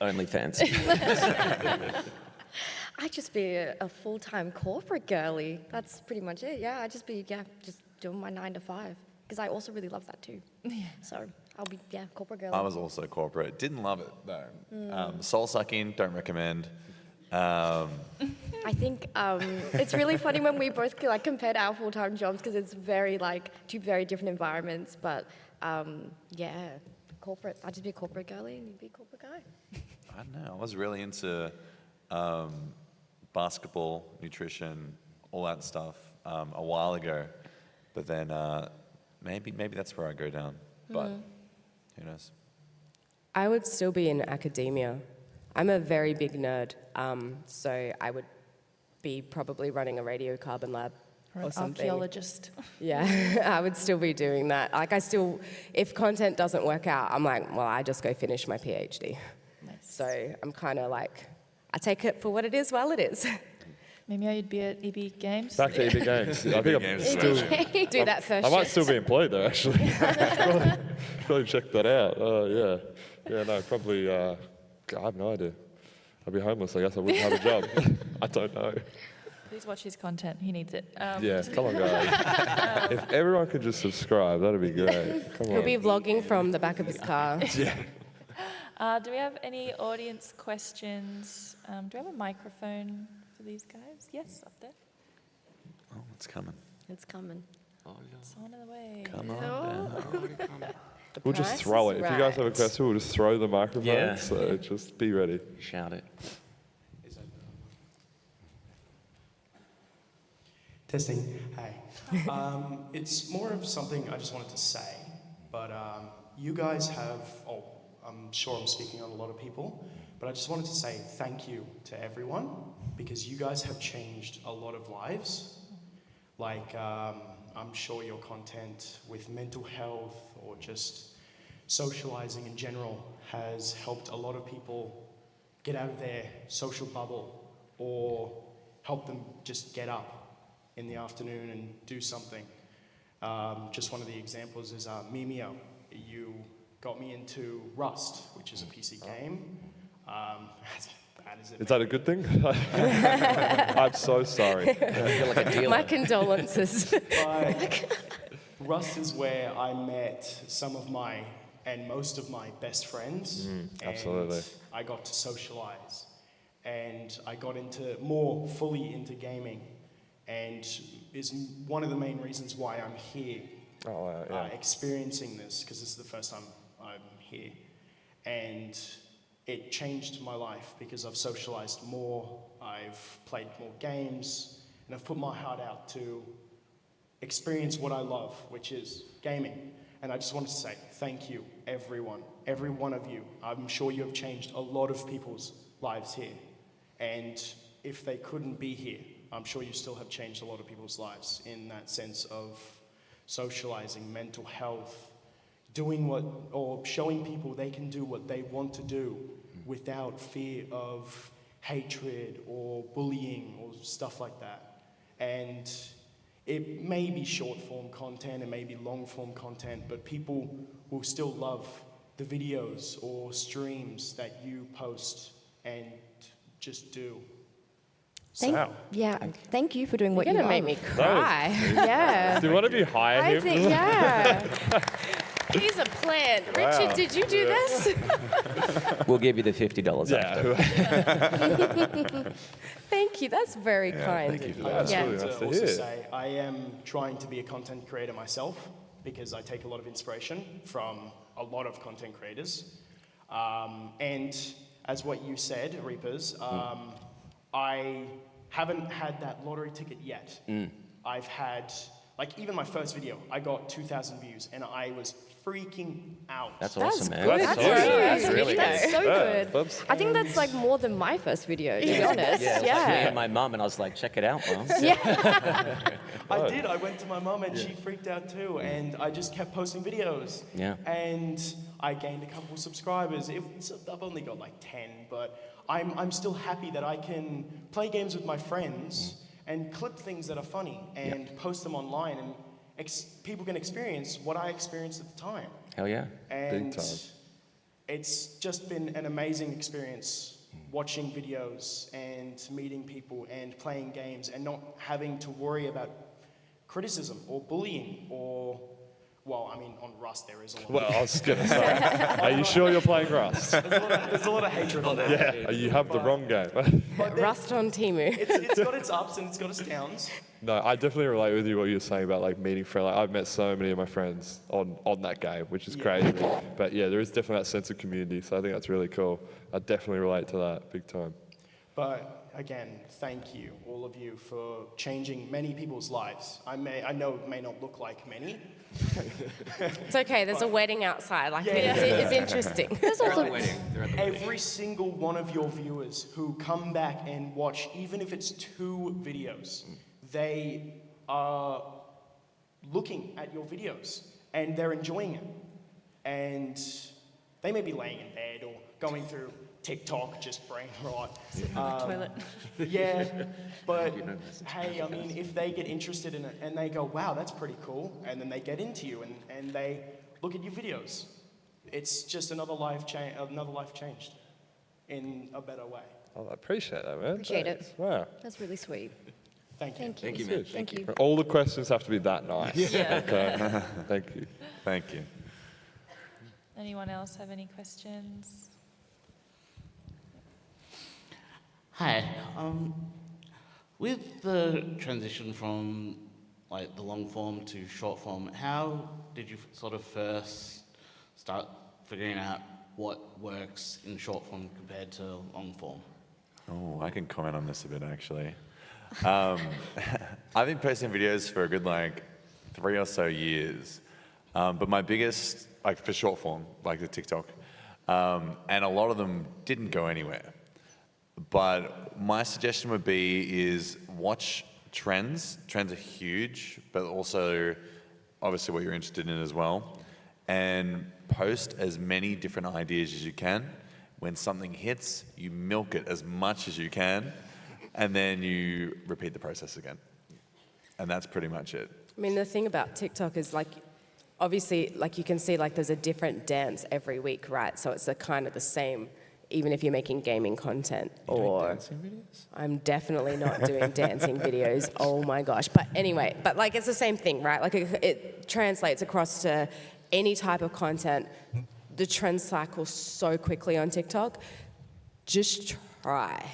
OnlyFans. I'd just be a full-time corporate girly. That's pretty much it. Yeah, I'd just be just doing my 9 to 5 because I also really love that too. Yeah. So I'll be corporate girly. I was also corporate. Didn't love it though. Soul sucking. Don't recommend. I think it's really funny when we both compared our full-time jobs because it's very two very different environments. But corporate. I'd just be a corporate girly and you'd be a corporate guy. I don't know. I was really into basketball, nutrition, all that stuff a while ago. But then maybe that's where I go down. But who knows? I would still be in academia. I'm a very big nerd, so I would be probably running a radiocarbon lab Or or an something. archaeologist? Yeah, I would still be doing that. Like, if content doesn't work out, I'm like, well, I just go finish my PhD. Nice. So I'm kind of like, I take it for what it is while it is. Maybe you'd be at EB Games? back to EB Games. I think I'm Games. still. Do that first I might shift. still be employed though, actually. probably check that out. Yeah, no, probably. I have no idea. I'd be homeless. I guess I wouldn't have a job. I don't know. Please watch his content. He needs it. Yeah, come on, guys. If everyone could just subscribe, that'd be great. Come He'll on. be vlogging from the back of his car. Do we have any audience questions? Do we have a microphone for these guys? Yes, up there. Oh, it's coming. It's coming. It's on the way. Come on. We'll just price throw is it. If you guys have a right. question, we'll just throw the microphone. Yeah. So just be ready. Shout it. Testing. Hey. It's more of something I just wanted to say, but you guys have, I'm sure I'm speaking on a lot of people, but I just wanted to say thank you to everyone because you guys have changed a lot of lives. Like, I'm sure your content with mental health or just socializing in general has helped a lot of people get out of their social bubble or help them just get up in the afternoon and do something. Just one of the examples is Memeio. You got me into Rust, which is a PC game. As bad as it Is that a good thing? I'm so sorry. Feel like a dealer. My condolences. But Rust is where I met some of my and most of my best friends. absolutely. And I got to socialize. And I got more fully into gaming. And is one of the main reasons why I'm here, Oh, wow, yeah. experiencing this, because this is the first time I'm here. And it changed my life because I've socialized more, I've played more games, and I've put my heart out to experience what I love, which is gaming. And I just wanted to say thank you, everyone, every one of you. I'm sure you have changed a lot of people's lives here. And if they couldn't be here, I'm sure you still have changed a lot of people's lives in that sense of socializing, mental health, doing what, or showing people they can do what they want to do without fear of hatred or bullying or stuff like that. And it may be short form content, it may be long form content, but people will still love the videos or streams that you post and just do. Thank you for doing what You're you gonna love. make me cry. Yeah. Do you want to be hire I him? think, yeah. He's a plant. Richard, did you do this? We'll give you the $50 after. Thank you. That's very kind. Thank you for I that. just Yeah. wanted Nice to to also hear. say I am trying to be a content creator myself because I take a lot of inspiration from a lot of content creators. And as what you said, Reapers, I haven't had that lottery ticket yet. I've had, like even my first video, I got 2,000 views and I was freaking out. That's That's awesome, man. good. That's That's awesome. really Really good. That's so good. That's- I think that's like more than my first video, to be honest. Yeah, it was like me and my mum, and I was like, check it out, Mum. I did. I went to my mum and she freaked out too. And I just kept posting videos. Yeah. And I gained a couple subscribers. I've only got like 10, but I'm still happy that I can play games with my friends and clip things that are funny and post them online, and people can experience what I experienced at the time. Hell yeah. And time. it's just been an amazing experience watching videos and meeting people and playing games and not having to worry about criticism or bullying or, well, I mean, on Rust there is a lot. Well, I was going to say, are you sure you're playing Rust? There's a lot of hatred on there. Yeah, you have the wrong game. But then Rust on Timu. it's got its ups and it's got its downs. No, I definitely relate with you what you're saying about like meeting friends. Like, I've met so many of my friends on that game, which is crazy. But yeah, there is definitely that sense of community. So I think that's really cool. I definitely relate to that big time. But again, thank you, all of you, for changing many people's lives. I know it may not look like many. It's okay. There's a wedding outside. Like, Yeah. it's interesting. There's also Every single one of your viewers who come back and watch, even if it's 2 videos, they are looking at your videos and they're enjoying it. And they may be laying in bed or going through TikTok, just brain rot. Toilet. Yeah, but hey, I mean, if they get interested in it and they go, wow, that's pretty cool, and then they get into you and they look at your videos, it's just another life changed in a better way. Oh, I appreciate that, man. Appreciate it. Thanks. Wow. That's really sweet. Thank you. Thank you. Thank you, man. Thank you. All the questions have to be that nice. Yeah. Okay. Thank you. Thank you. Anyone else have any questions? Hi. With the transition from like the long form to short form, how did you sort of first start figuring out what works in short form compared to long form? Oh, I can comment on this a bit actually. I've been posting videos for a good like 3 or so years, but my biggest, like for short form, like the TikTok, and a lot of them didn't go anywhere. But my suggestion would be is watch trends. Trends are huge, but also obviously what you're interested in as well. And post as many different ideas as you can. When something hits, you milk it as much as you can, and then you repeat the process again. And that's pretty much it. I mean, the thing about TikTok is like, obviously, like you can see like there's a different dance every week, right? So it's kind of the same, even if you're making gaming content. Or I'm definitely not doing dancing videos. Oh my gosh. But anyway, but like it's the same thing, right? Like it translates across to any type of content. The trends cycle so quickly on TikTok. Just try.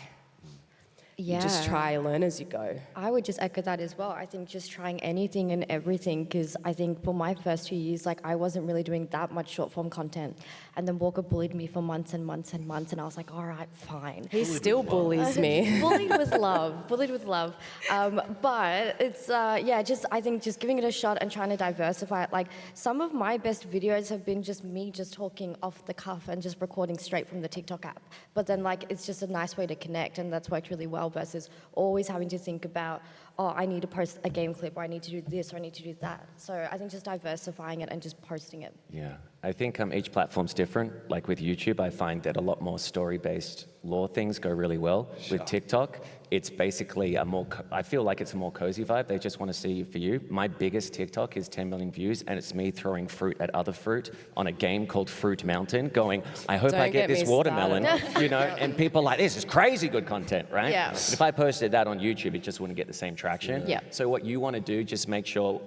You just Yeah. try, learn as you go. I would just echo that as well. I think just trying anything and everything, because I think for my first 2 years, like I wasn't really doing that much short form content. And then Walker bullied me for months and months and months, and I was like, all right, fine. He still bullies me. Bullied with love, bullied with love. But it's, I think just giving it a shot and trying to diversify it. Like some of my best videos have been just me just talking off the cuff and just recording straight from the TikTok app. But then like, it's just a nice way to connect, and that's worked really well versus always having to think about, oh, I need to post a game clip, or I need to do this, or I need to do that. So I think just diversifying it and just posting it. Yeah, I think each platform's different. Like with YouTube, I find that a lot more story-based lore things go really well. With TikTok, it's basically I feel like it's a more cozy vibe. They just want to see for you. My biggest TikTok is 10 million views, and it's me throwing fruit at other fruit on a game called Fruit Mountain, going, I hope I get Don't get this me watermelon, and people are like, this is crazy good content, right? Yeah. But if I posted that on YouTube, it just wouldn't get the same traction. Yeah. So what you want to do, just make sure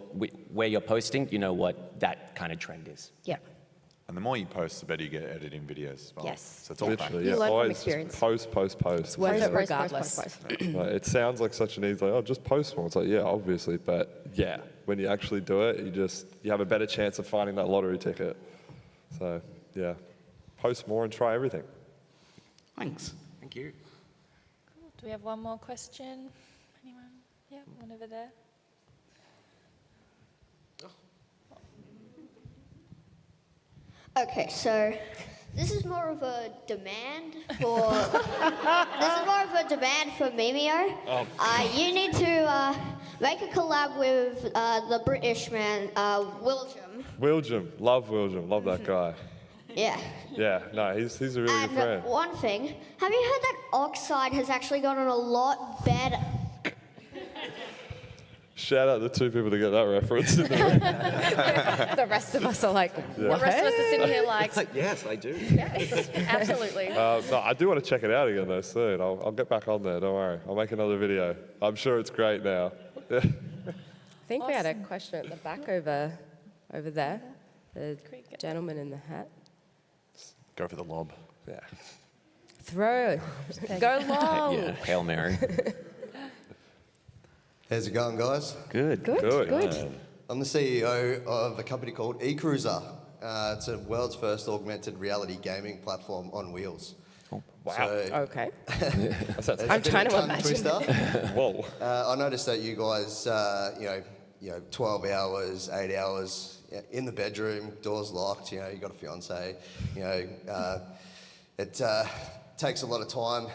where you're posting, you know what that kind of trend is. Yeah. And the more you post, the better you get at editing videos as well. Yes. So it's all Literally, You yeah. learn from Always experience. just post. Worth it Post, post, regardless. post, post, post. Like, it sounds like such an easy, like, oh, just post more. It's like, yeah, obviously, but yeah, when you actually do it, you have a better chance of finding that lottery ticket. So yeah, post more and try everything. Thanks. Thank you. Cool. Do we have one more question? Anyone? Yeah, one over there. Okay, so this is more of a demand for this is more of a demand for Memeio. You need to make a collab with the British man, William. Love William, love that guy. Yeah. Yeah, no, he's a really good friend. And one thing, have you heard that Oxide has actually gotten a lot better? Shout out the two people to get that reference. The rest of us are like, what? The rest of us are sitting here like, Yes, I do. yes, absolutely. No, I do want to check it out again though soon. I'll get back on there, don't worry. I'll make another video. I'm sure it's great now. I think we had a question at the back over there. The gentleman in the hat. Go for the lob. Yeah. Throw. Go long. Yeah, Hail Mary. How's it going, guys? Good. Good. I'm the CEO of a company called eCruiser. It's a world's first augmented reality gaming platform on wheels. Oh, wow. So, Okay. it's a I'm bit of trying a to tongue imagine. twister. Whoa. I noticed that you guys, 12 hours, 8 hours in the bedroom, doors locked. You got a fiance. It takes a lot of time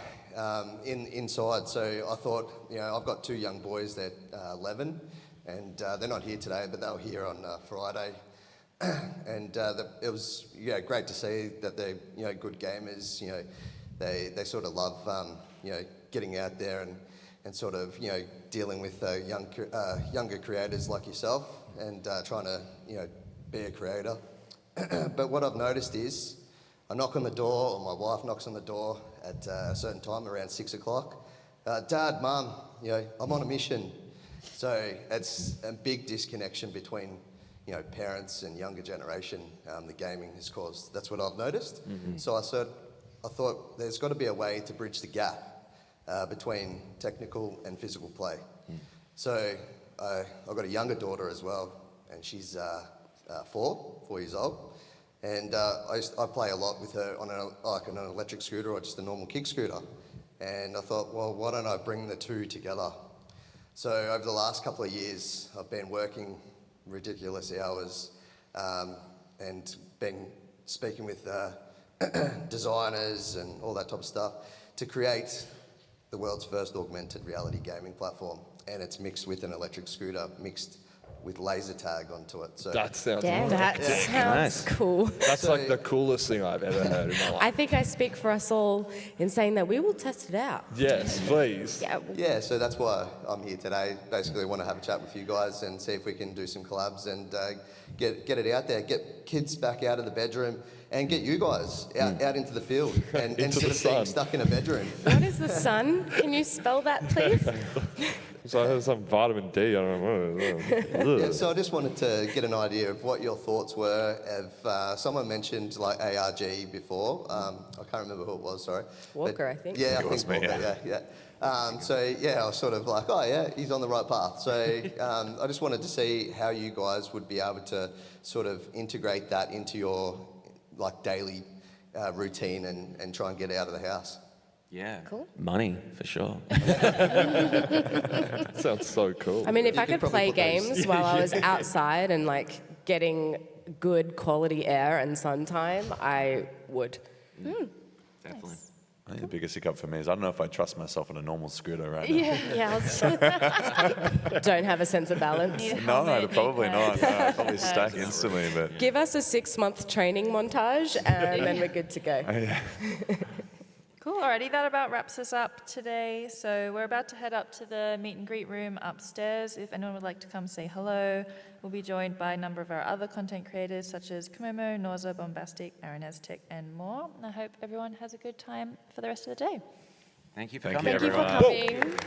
inside. So I thought, I've got two young boys. They're 11, and they're not here today, but they were here on Friday. And it was great to see that they're good gamers. They sort of love getting out there and sort of dealing with younger creators like yourself and trying to be a creator. But what I've noticed is I knock on the door, or my wife knocks on the door at a certain time around 6 o'clock. Dad, Mum, I'm on a mission. So it's a big disconnection between parents and younger generation. The gaming has caused. That's what I've noticed. Mm-hmm. So I thought there's got to be a way to bridge the gap between technical and physical play. Mm. So I've got a younger daughter as well, and she's 4 years old. And I play a lot with her on an electric scooter or just a normal kick scooter. And I thought, well, why don't I bring the two together? So over the last couple of years, I've been working ridiculous hours and been speaking with designers and all that type of stuff to create the world's first augmented reality gaming platform. And it's mixed with an electric scooter, mixed with laser tag onto it. So That sounds Damn. awesome. That sounds cool. That's like the coolest thing I've ever heard in my life. I think I speak for us all in saying that we will test it out. Yes, please. yeah, so that's why I'm here today. Basically, want to have a chat with you guys and see if we can do some collabs and get it out there, get kids back out of the bedroom, and get you guys out into the field and Into instead the of being sun. stuck in a bedroom. What is the sun? Can you spell that, please? So I had some vitamin D. I don't know. Yeah, so I just wanted to get an idea of what your thoughts were. If someone mentioned like ARG before, I can't remember who it was. Sorry, Walker, I think. Yeah, I It was think me, Walker. So yeah, I was sort of like, oh yeah, he's on the right path. So I just wanted to see how you guys would be able to sort of integrate that into your like daily routine and try and get out of the house. Yeah. Cool. Money, for sure. Sounds so cool. I mean, if You I could could probably play put those- games while I was outside and like getting good quality air and sun time, I would. Definitely. I think the biggest hiccup for me is I don't know if I trust myself on a normal scooter right now. Yeah. Don't have a sense of balance. No, probably not. No, I'd probably stack instantly, but Give us a 6-month training montage and then we're good to go. Cool, alrighty, that about wraps us up today. So we're about to head up to the meet and greet room upstairs. If anyone would like to come say hello, we'll be joined by a number of our other content creators such as Memeio, Norza, Bombastic, Aaron Aztec, and more. And I hope everyone has a good time for the rest of the day. Thank you for Thank coming. you, Thank you for everyone. coming.